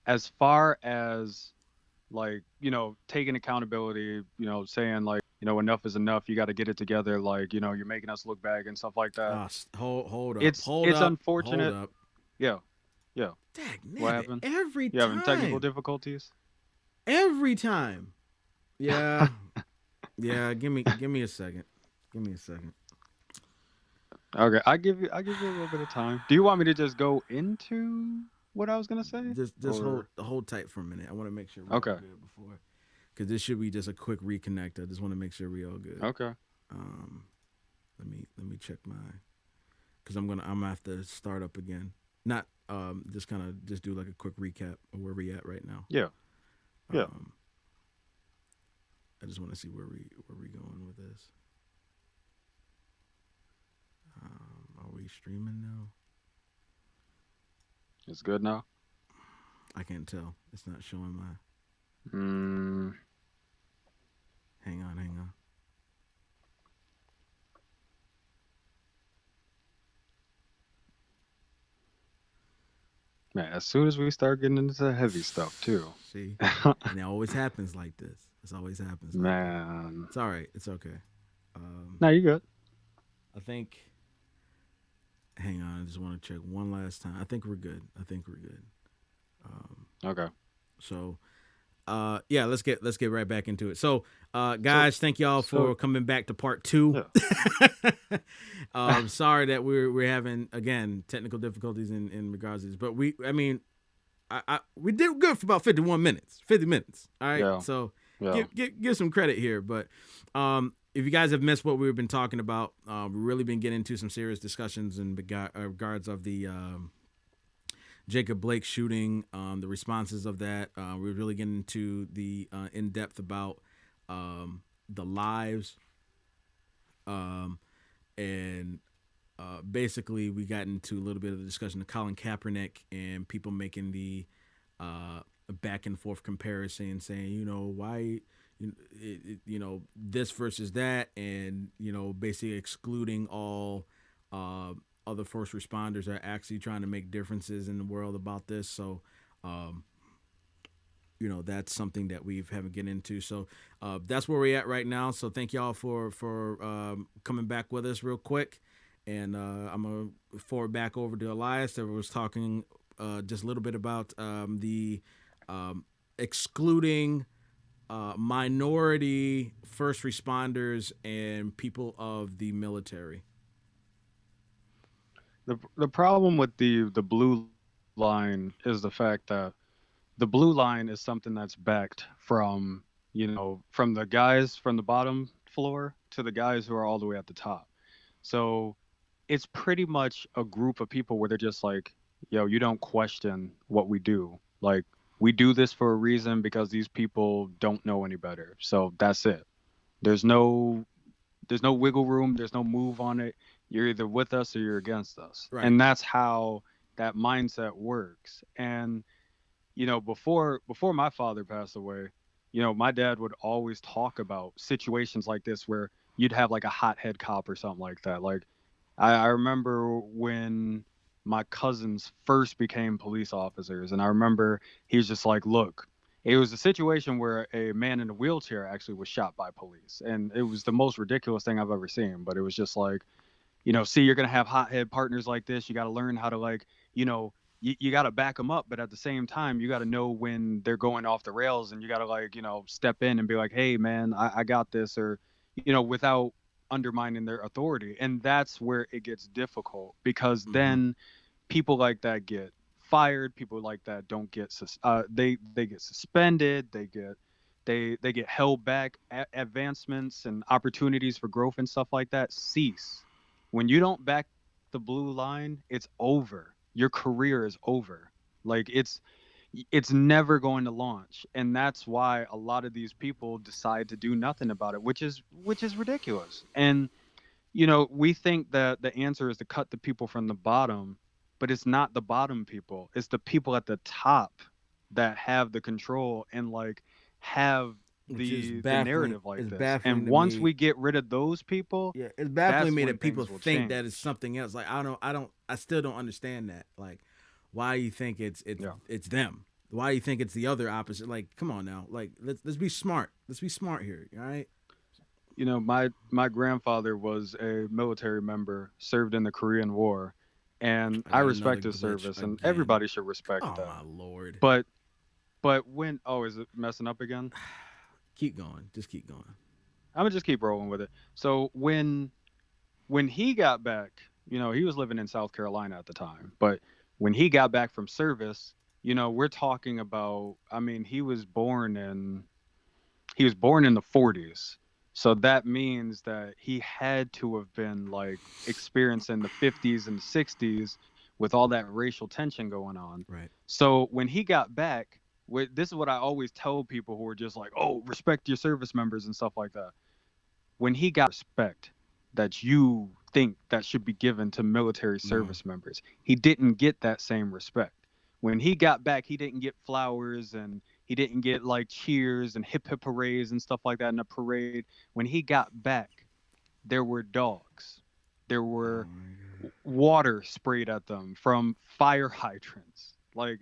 As far as like, taking accountability, saying like, enough is enough. You got to get it together. Like, you're making us look bad and stuff like that. Hold up. It's unfortunate. Hold up. Yeah. What happened? Every time. You having technical difficulties? Every time. Yeah. Yeah. Give me a second. Okay. I give you a little bit of time. Do you want me to just go into what I was gonna say? Just hold tight for a minute. I want to make sure we're okay. Good before, because this should be just a quick reconnect. I just want to make sure we all good. Okay. Let me check because I'm gonna have to start up again. Not just kind of just do like a quick recap of where we at right now. Yeah. Yeah. I just want to see where we going with this. Are we streaming now? It's good now? I can't tell. It's not showing my... Hang on. Man, as soon as we start getting into the heavy stuff too. See, and it always happens like this. It always happens like this. Man. It's all right. It's okay. Um, No, you good. I think. Hang on. I just want to check one last time. I think we're good. I think we're good. Um, Okay. so yeah, let's get right back into it. So So guys, thank y'all for so coming back to part two. yeah. Sorry that we're having again technical difficulties in regards to this, but we did good for about 50 minutes. All right, Yeah. so Yeah. give some credit here. But if you guys have missed what we've been talking about, we've really been getting into some serious discussions in regards of the Jacob Blake shooting, the responses of that. We're really getting into the in depth about the lives, and basically we got into a little bit of the discussion of Colin Kaepernick and people making the back and forth comparison, saying, why, this versus that, and basically excluding all other first responders are actually trying to make differences in the world about this. So, that's something that we've haven't get into. So that's where we're at right now. So thank y'all for coming back with us real quick. And I'm going to forward back over to Elias that was talking just a little bit about the excluding minority first responders and people of the military. The problem with the blue line is the fact that the blue line is something that's backed from, from the guys from the bottom floor to the guys who are all the way at the top. So it's pretty much a group of people where they're just like, yo, you don't question what we do. Like, we do this for a reason because these people don't know any better. So that's it. There's no wiggle room, there's no move on it. You're either with us or you're against us. Right. And that's how that mindset works. And before my father passed away, my dad would always talk about situations like this where you'd have like a hothead cop or something like that. Like, I remember when my cousins first became police officers, and I remember he was just like, look, it was a situation where a man in a wheelchair actually was shot by police. And it was the most ridiculous thing I've ever seen. But it was just like, see, you're going to have hothead partners like this. You got to learn how to, like, you got to back them up. But at the same time, you got to know when they're going off the rails, and you got to, like, step in and be like, hey, man, I got this, or, without undermining their authority. And that's where it gets difficult, because then people like that get fired. People like that don't get they get suspended. They get held back. Advancements and opportunities for growth and stuff like that cease. When you don't back the blue line, it's over. Your career is over. Like, it's never going to launch. And that's why a lot of these people decide to do nothing about it, which is ridiculous. And we think that the answer is to cut the people from the bottom, but it's not the bottom people. It's the people at the top that have the control and, like, have the narrative like this. And once we get rid of those people, yeah, it's baffling me that people think change. that it's something else. Like, I still don't understand that. Like, why do you think it's them? Why do you think it's the other opposite? Like, come on now. Like, let's be smart. Let's be smart here. All right. My grandfather was a military member, served in the Korean War, and I respect his service, and everybody should respect that. Oh my Lord. But when is it messing up again? Keep going. Just keep going. I'm gonna just keep rolling with it. So when he got back, he was living in South Carolina at the time, but when he got back from service, we're talking about, he was born in the 40s. So that means that he had to have been, like, experiencing the 50s and 60s with all that racial tension going on. Right. So when he got back, this is what I always tell people who are just like, oh, respect your service members and stuff like that. When he got respect that you think that should be given to military service members, he didn't get that same respect. When he got back, he didn't get flowers, and he didn't get, like, cheers and hip hip parades and stuff like that in a parade. When he got back, there were dogs. There were water sprayed at them from fire hydrants. Like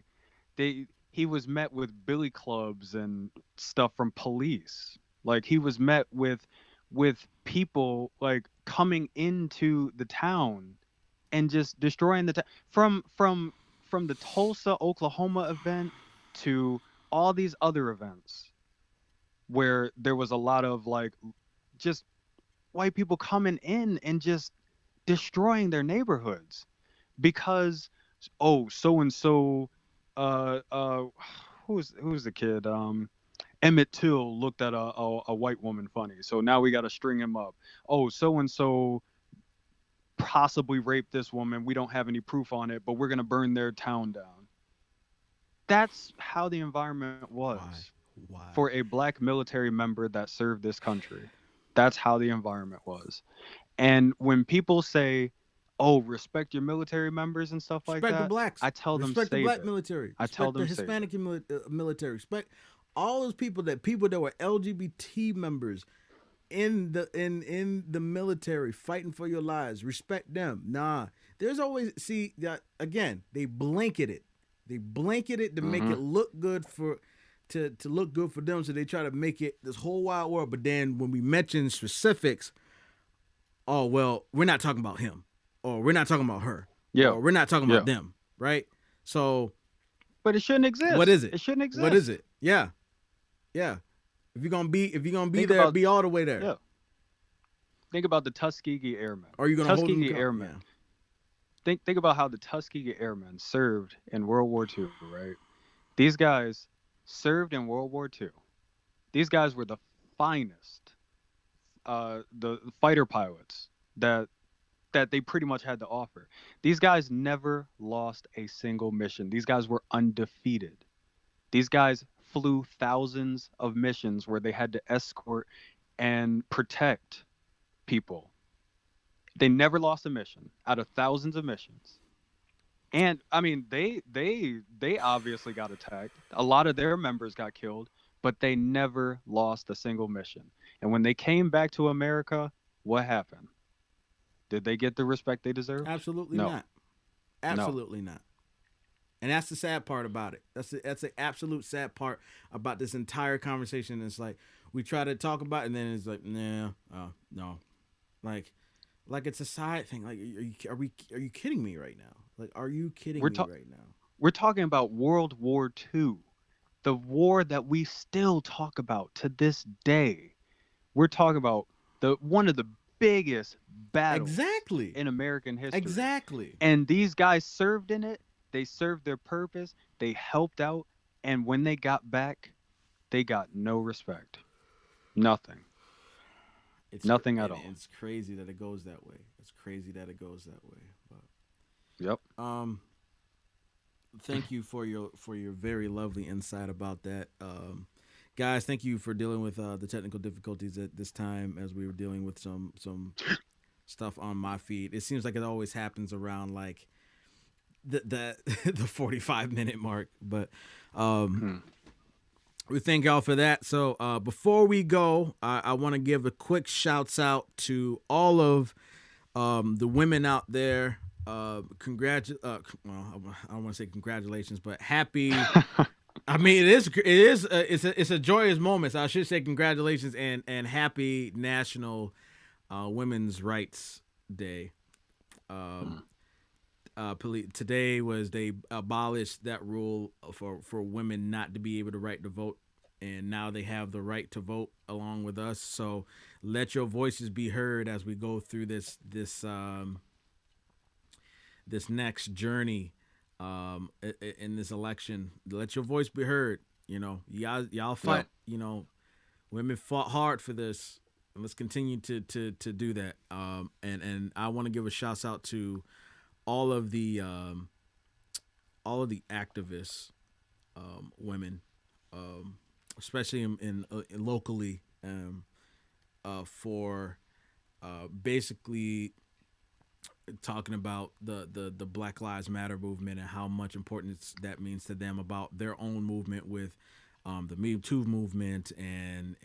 he was met with billy clubs and stuff from police. Like he was met with people like coming into the town and just destroying the town from the Tulsa, Oklahoma event to all these other events where there was a lot of like just white people coming in and just destroying their neighborhoods because oh so and so uh uh who's the kid Emmett Till looked at a white woman funny, so now we got to string him up. Oh, so and so possibly raped this woman. We don't have any proof on it, but we're gonna burn their town down. That's how the environment was Why? for a black military member that served this country. That's how the environment was. And when people say, "Oh, respect your military members and stuff like Respect the that," blacks. I tell them Respect the save black it. military. I tell Respect the them save it. Hispanic military. Respect all those people that were LGBT members in the military fighting for your lives. Respect them. Nah, there's always see that again. They blanket it. They blanket it to make Mm-hmm. it look good for to look good for them. So they try to make it this whole wide world. But then when we mention specifics, oh well, we're not talking about him, or we're not talking about her, Yeah, or we're not talking yeah. about them, right? So But it shouldn't exist. what is it? It shouldn't exist. What is it? Yeah, yeah. If you're gonna be Think there, about be all the way there. yeah. Think about the Tuskegee Airmen. Or are you gonna hold them? Tuskegee Airmen. Think about how the Tuskegee Airmen served in World War II, right? These guys served in World War II. These guys were the finest, the fighter pilots that they pretty much had to offer. These guys never lost a single mission. These guys were undefeated. These guys flew thousands of missions where they had to escort and protect people. They never lost a mission out of thousands of missions. And I mean, they obviously got attacked. A lot of their members got killed, but they never lost a single mission. And when they came back to America, what happened? Did they get the respect they deserved? Absolutely No. not. Absolutely not. And that's the sad part about it. That's the absolute sad part about this entire conversation. It's like we try to talk about it, and then it's like, nah, no, like it's a side thing. Like, are you kidding me right now? Like, are you kidding me right now? We're talking about World War II, the war that we still talk about to this day. We're talking about one of the biggest battles in American history. Exactly. And these guys served in it. They served their purpose. They helped out. And when they got back, they got no respect. Nothing. Nothing at all. It's crazy that it goes that way. But yep. Thank you for your very lovely insight about that. Guys, thank you for dealing with the technical difficulties at this time as we were dealing with some stuff on my feed. It seems like it always happens around like the 45-minute mark, but we thank y'all for that. So before we go, I want to give a quick shouts out to all of the women out there. Well, I don't want to say congratulations, but happy. I mean, it's a joyous moment. So I should say congratulations and happy National Women's Rights Day. Today was they abolished that rule for women not to be able to right to vote, and now they have the right to vote along with us. So let your voices be heard as we go through this next journey in this election. Let your voice be heard. You know, y'all fight. You know, women fought hard for this, and let's continue to do that. And I want to give a shout out to all of the activists, women, especially in locally, for basically talking about the Black Lives Matter movement and how much importance that means to them about their own movement with the Me Too movement and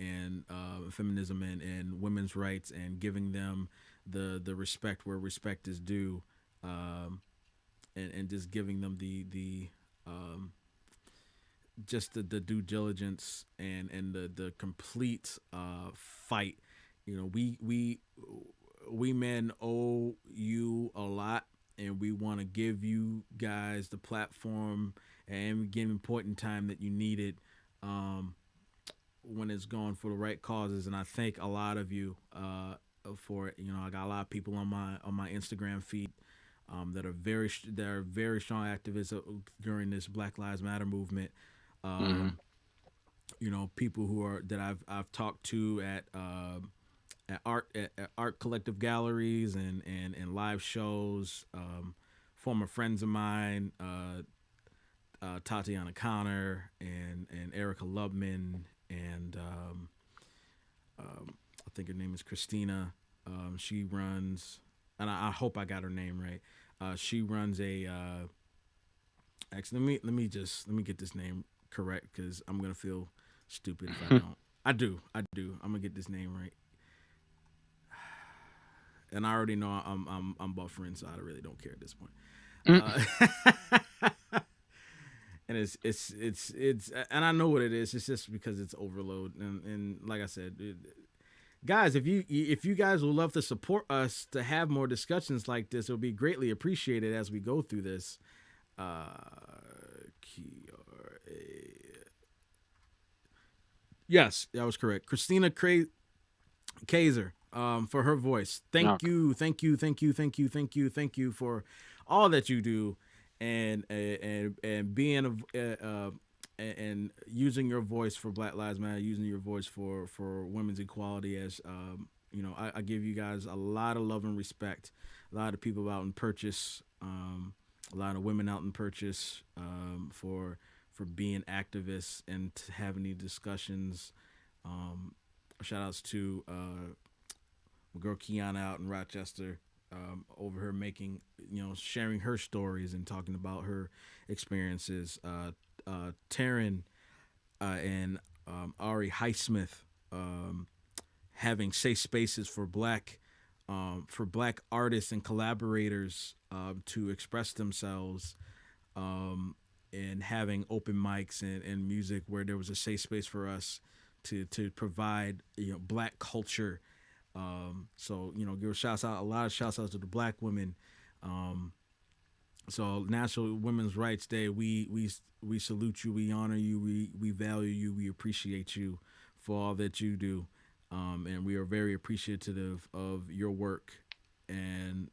feminism and women's rights, and giving them the respect where respect is due, and just giving them the just the due diligence and the complete fight. You know, we men owe you a lot, and we want to give you guys the platform and given point in time that you need it, when it's going for the right causes. And I thank a lot of you for it. You know, I got a lot of people on my Instagram feed that are very strong activists during this Black Lives Matter movement. Mm-hmm. You know, people who are that I've talked to at art collective galleries and live shows. Former friends of mine, Tatiana Connor and Erica Lubman and I think her name is Christina. She runs, and I hope I got her name right. She runs a. Actually, let me get this name correct because I'm gonna feel stupid if I don't. I do. I'm gonna get this name right. And I already know I'm buffering, so I really don't care at this point. And it's and I know what it is. It's just because it's overload, and like I said, guys, if you guys would love to support us to have more discussions like this, it'll be greatly appreciated as we go through this. Yes, that was correct. Christina Kaiser, for her voice. Thank you for all that you do, and being and using your voice for Black Lives Matter, using your voice for women's equality. As you know, I give you guys a lot of love and respect. A lot of people out in Purchase, a lot of women out in Purchase, for being activists and having these discussions. Shout outs to my girl Kiana out in Rochester, over her making, sharing her stories and talking about her experiences. Taryn and Ari Highsmith, having safe spaces for black artists and collaborators to express themselves, and having open mics and music where there was a safe space for us to provide black culture. So give a lot of shouts out to the black women. So National Women's Rights Day, we salute you, we honor you, we value you, we appreciate you for all that you do, and we are very appreciative of your work, and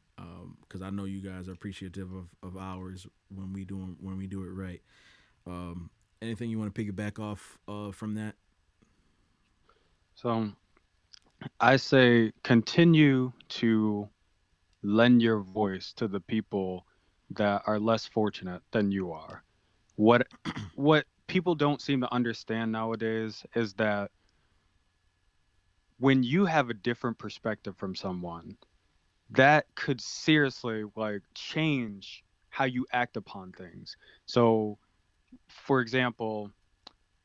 because I know you guys are appreciative of ours when we do it right. Anything you want to piggyback off from that? So I say continue to lend your voice to the people that are less fortunate than you are. What what people don't seem to understand nowadays is that when you have a different perspective from someone, that could seriously like change how you act upon things. So, for example,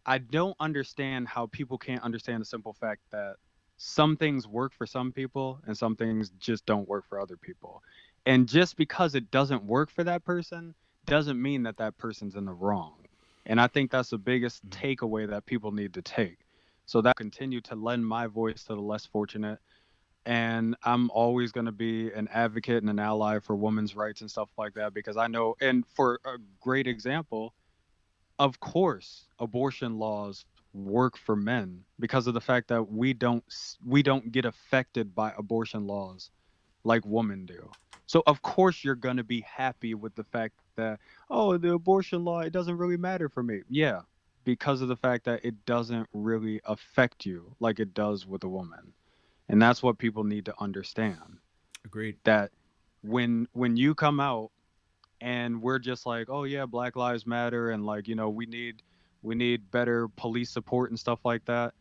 I don't understand how people can't understand the simple fact that some things work for some people and some things just don't work for other people. And just because it doesn't work for that person doesn't mean that that person's in the wrong. And I think that's the biggest takeaway that people need to take. So that I continue to lend my voice to the less fortunate. And I'm always going to be an advocate and an ally for women's rights and stuff like that because I know, and for a great example, of course, abortion laws work for men because of the fact that we don't get affected by abortion laws like women do. So of course you're going to be happy with the fact that, oh, the abortion law, it doesn't really matter for me. Yeah, because of the fact that it doesn't really affect you like it does with a woman. And that's what people need to understand. Agreed. That when you come out and we're just like, oh yeah, Black Lives Matter, and like, we need better police support and stuff like that.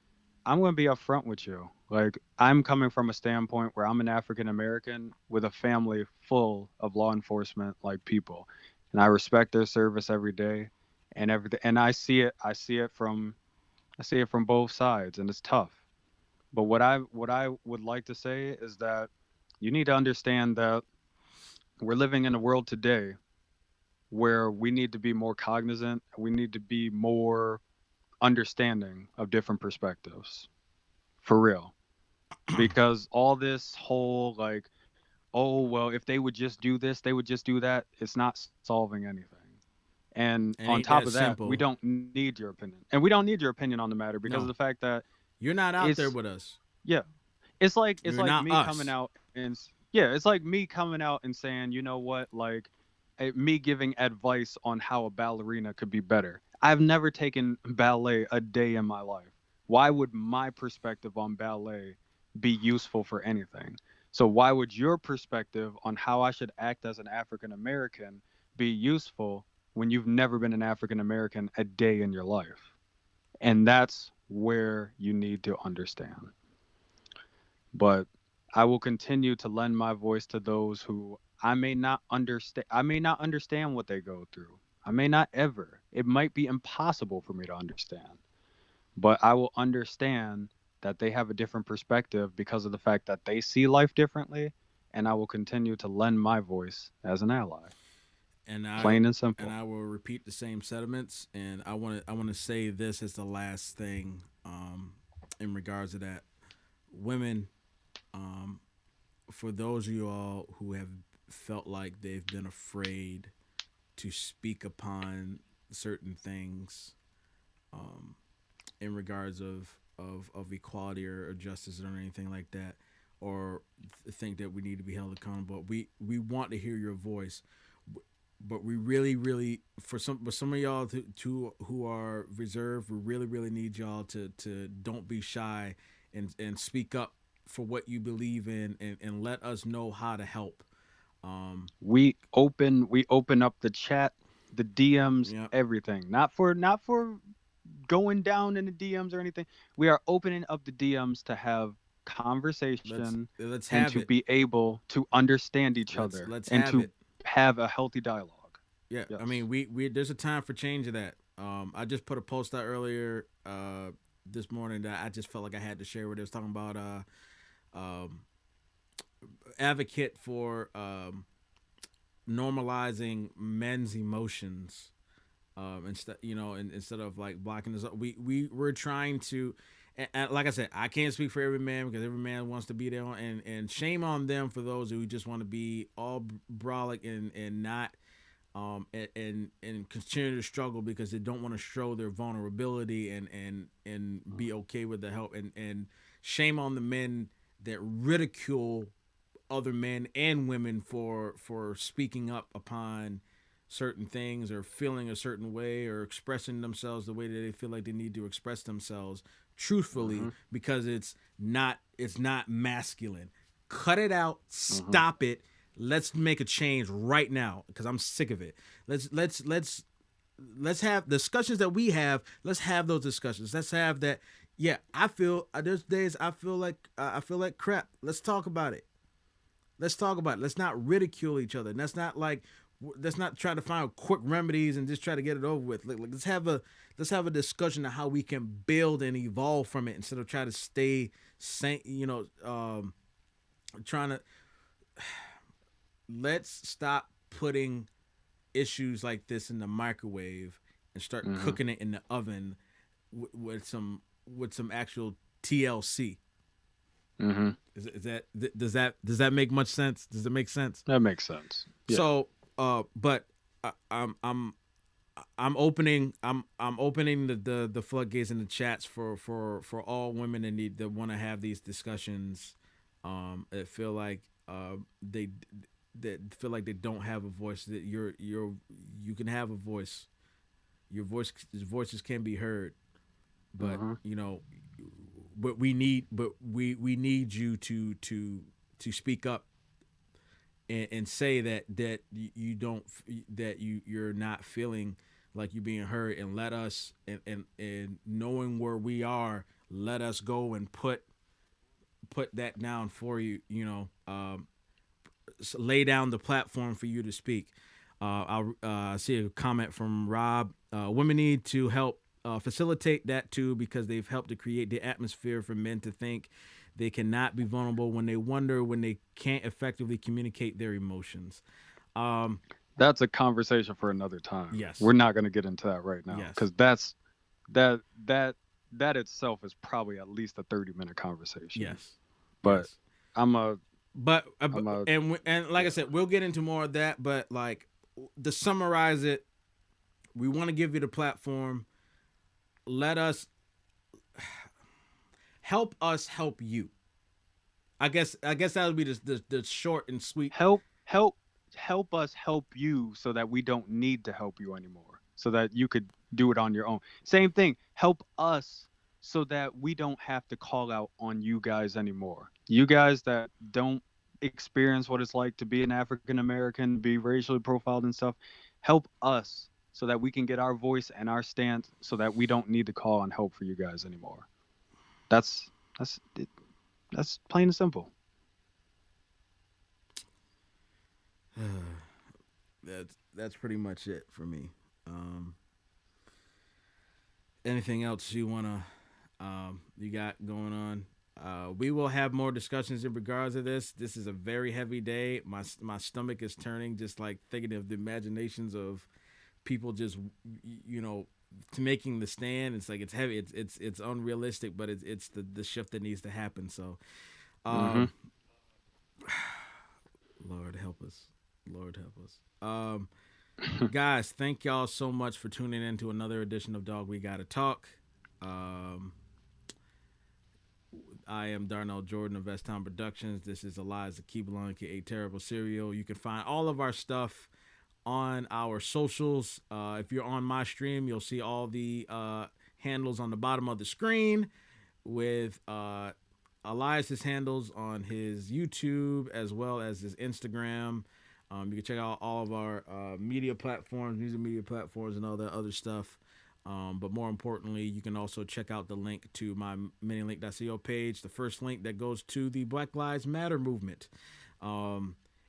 I'm going to be upfront with you. Like, I'm coming from a standpoint where I'm an African American with a family full of law enforcement like people, and I respect their service every day and everything. And I see it from both sides, and it's tough. But what I would like to say is that you need to understand that we're living in a world today where we need to be more cognizant. We need to be more understanding of different perspectives. For real. Because all this whole like, oh well, if they would just do this, they would just do that, it's not solving anything. And It on ain't top that of that, we simple. don't need your opinion. And we don't need your opinion on the matter because of No, the fact that you're not out there it's with us. yeah, it's You're like not me coming us. out and yeah, it's like me coming out and saying, you know what, like me giving advice on how a ballerina could be better. I've never taken ballet a day in my life. Why would my perspective on ballet be useful for anything? So why would your perspective on how I should act as an African American be useful when you've never been an African American a day in your life? And that's where you need to understand. But I will continue to lend my voice to those who I may not understand. I may not understand what they go through. I may not ever. It might be impossible for me to understand. But I will understand that they have a different perspective because of the fact that they see life differently, and I will continue to lend my voice as an ally. and I Plain and and simple. I will repeat the same sentiments. And I want to say this as the last thing, in regards to that. Women, um, for those of you all who have felt like they've been afraid to speak upon certain things, um, in regards of equality or justice or anything like that, or think that we need to be held accountable. We want to hear your voice, but we really for some of y'all to who are reserved, we really need y'all to don't be shy and speak up for what you believe in, and let us know how to help. We open up the chat, the DMs, Yeah, everything. Not for going down in the DMs or anything. We are opening up the DMs to have conversation let's and have to it. be able to understand each other Let's and have to it. have a healthy dialogue. Yeah, I Yes. mean, we there's a time for change of that. I just put a post out earlier this morning that I just felt like I had to share. Where they was talking about um, advocate for normalizing men's emotions, instead of like blocking this up. We're trying to. And like I said, I can't speak for every man because every man wants to be there, and shame on them for those who just want to be all brolic and not and continue to struggle because they don't want to show their vulnerability and be okay with the help, and shame on the men that ridicule other men and women for speaking up upon certain things or feeling a certain way or expressing themselves the way that they feel like they need to express themselves truthfully Mm-hmm. because it's not masculine. Cut it out, Mm-hmm. stop it. Let's make a change right now because I'm sick of it. Let's have discussions that we have. Let's have those discussions. Let's have that. Yeah, I feel there's days I feel like crap. Let's talk about it. Let's talk about it. Let's not ridicule each other. And that's not like let's not try to find quick remedies and just try to get it over with. Like, let's have a discussion of how we can build and evolve from it instead of try to stay same. Trying to let's stop putting issues like this in the microwave and start Mm-hmm. cooking it in the oven with some actual TLC. Mm-hmm. Does that make much sense? Does it make sense? That makes sense. Yeah. So, but I'm opening the floodgates in the chats for all women that want to have these discussions. That feel like they that feel like they don't have a voice. That you can have a voice. Voices can be heard, but Mm-hmm. we need you to speak up and say that you don't that you're not feeling like you're being heard, and let us and knowing where we are, let us go and put that down for you. Lay down the platform for you to speak. I'll see a comment from Rob. Women need to help facilitate that too, because they've helped to create the atmosphere for men to think they cannot be vulnerable when they can't effectively communicate their emotions. Um, That's a conversation for another time. Yes. We're not going to get into that right now Yes. because that that itself is probably at least a 30-minute conversation. Yes. But yes. I'm a and like I said, we'll get into more of that. But like to summarize it, we want to give you the platform. Let us help you. I guess that would be the short and sweet. help us help you so that we don't need to help you anymore. So that you could do it on your own. Same thing. Help us so that we don't have to call out on you guys anymore. You guys that don't experience what it's like to be an African American, be racially profiled and stuff, help us so that we can get our voice and our stance so that we don't need to call on help for you guys anymore. That's plain and simple. That's pretty much it for me. Anything else you got going on? We will have more discussions in regards to this. This is a very heavy day. My stomach is turning just like thinking of the imaginations of people just to making the stand. It's like it's heavy. It's unrealistic, but it's the shift that needs to happen. So, Lord help us. Lord help us. Guys, thank y'all so much for tuning in to another edition of Dog We Gotta Talk. I am Darnell Jordan of Vest Town Productions. This is Elias Akibulon, aka Terrible Cereal. You can find all of our stuff on our socials. If you're on my stream, you'll see all the handles on the bottom of the screen with Elias's handles on his YouTube as well as his Instagram. You can check out all of our media platforms, music media platforms, and all that other stuff. But more importantly, you can also check out the link to my minilink.co page, the first link that goes to the Black Lives Matter movement.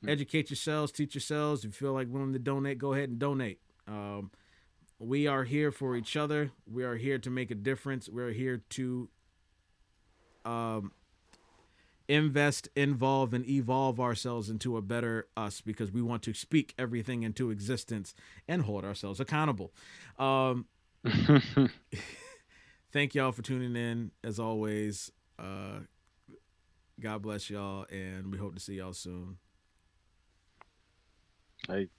Educate yourselves, teach yourselves. If you feel like willing to donate, go ahead and donate. We are here for each other. We are here to make a difference. We're here to invest, involve, and evolve ourselves into a better us because we want to speak everything into existence and hold ourselves accountable. Thank y'all for tuning in. As always, God bless y'all, and we hope to see y'all soon. Hey.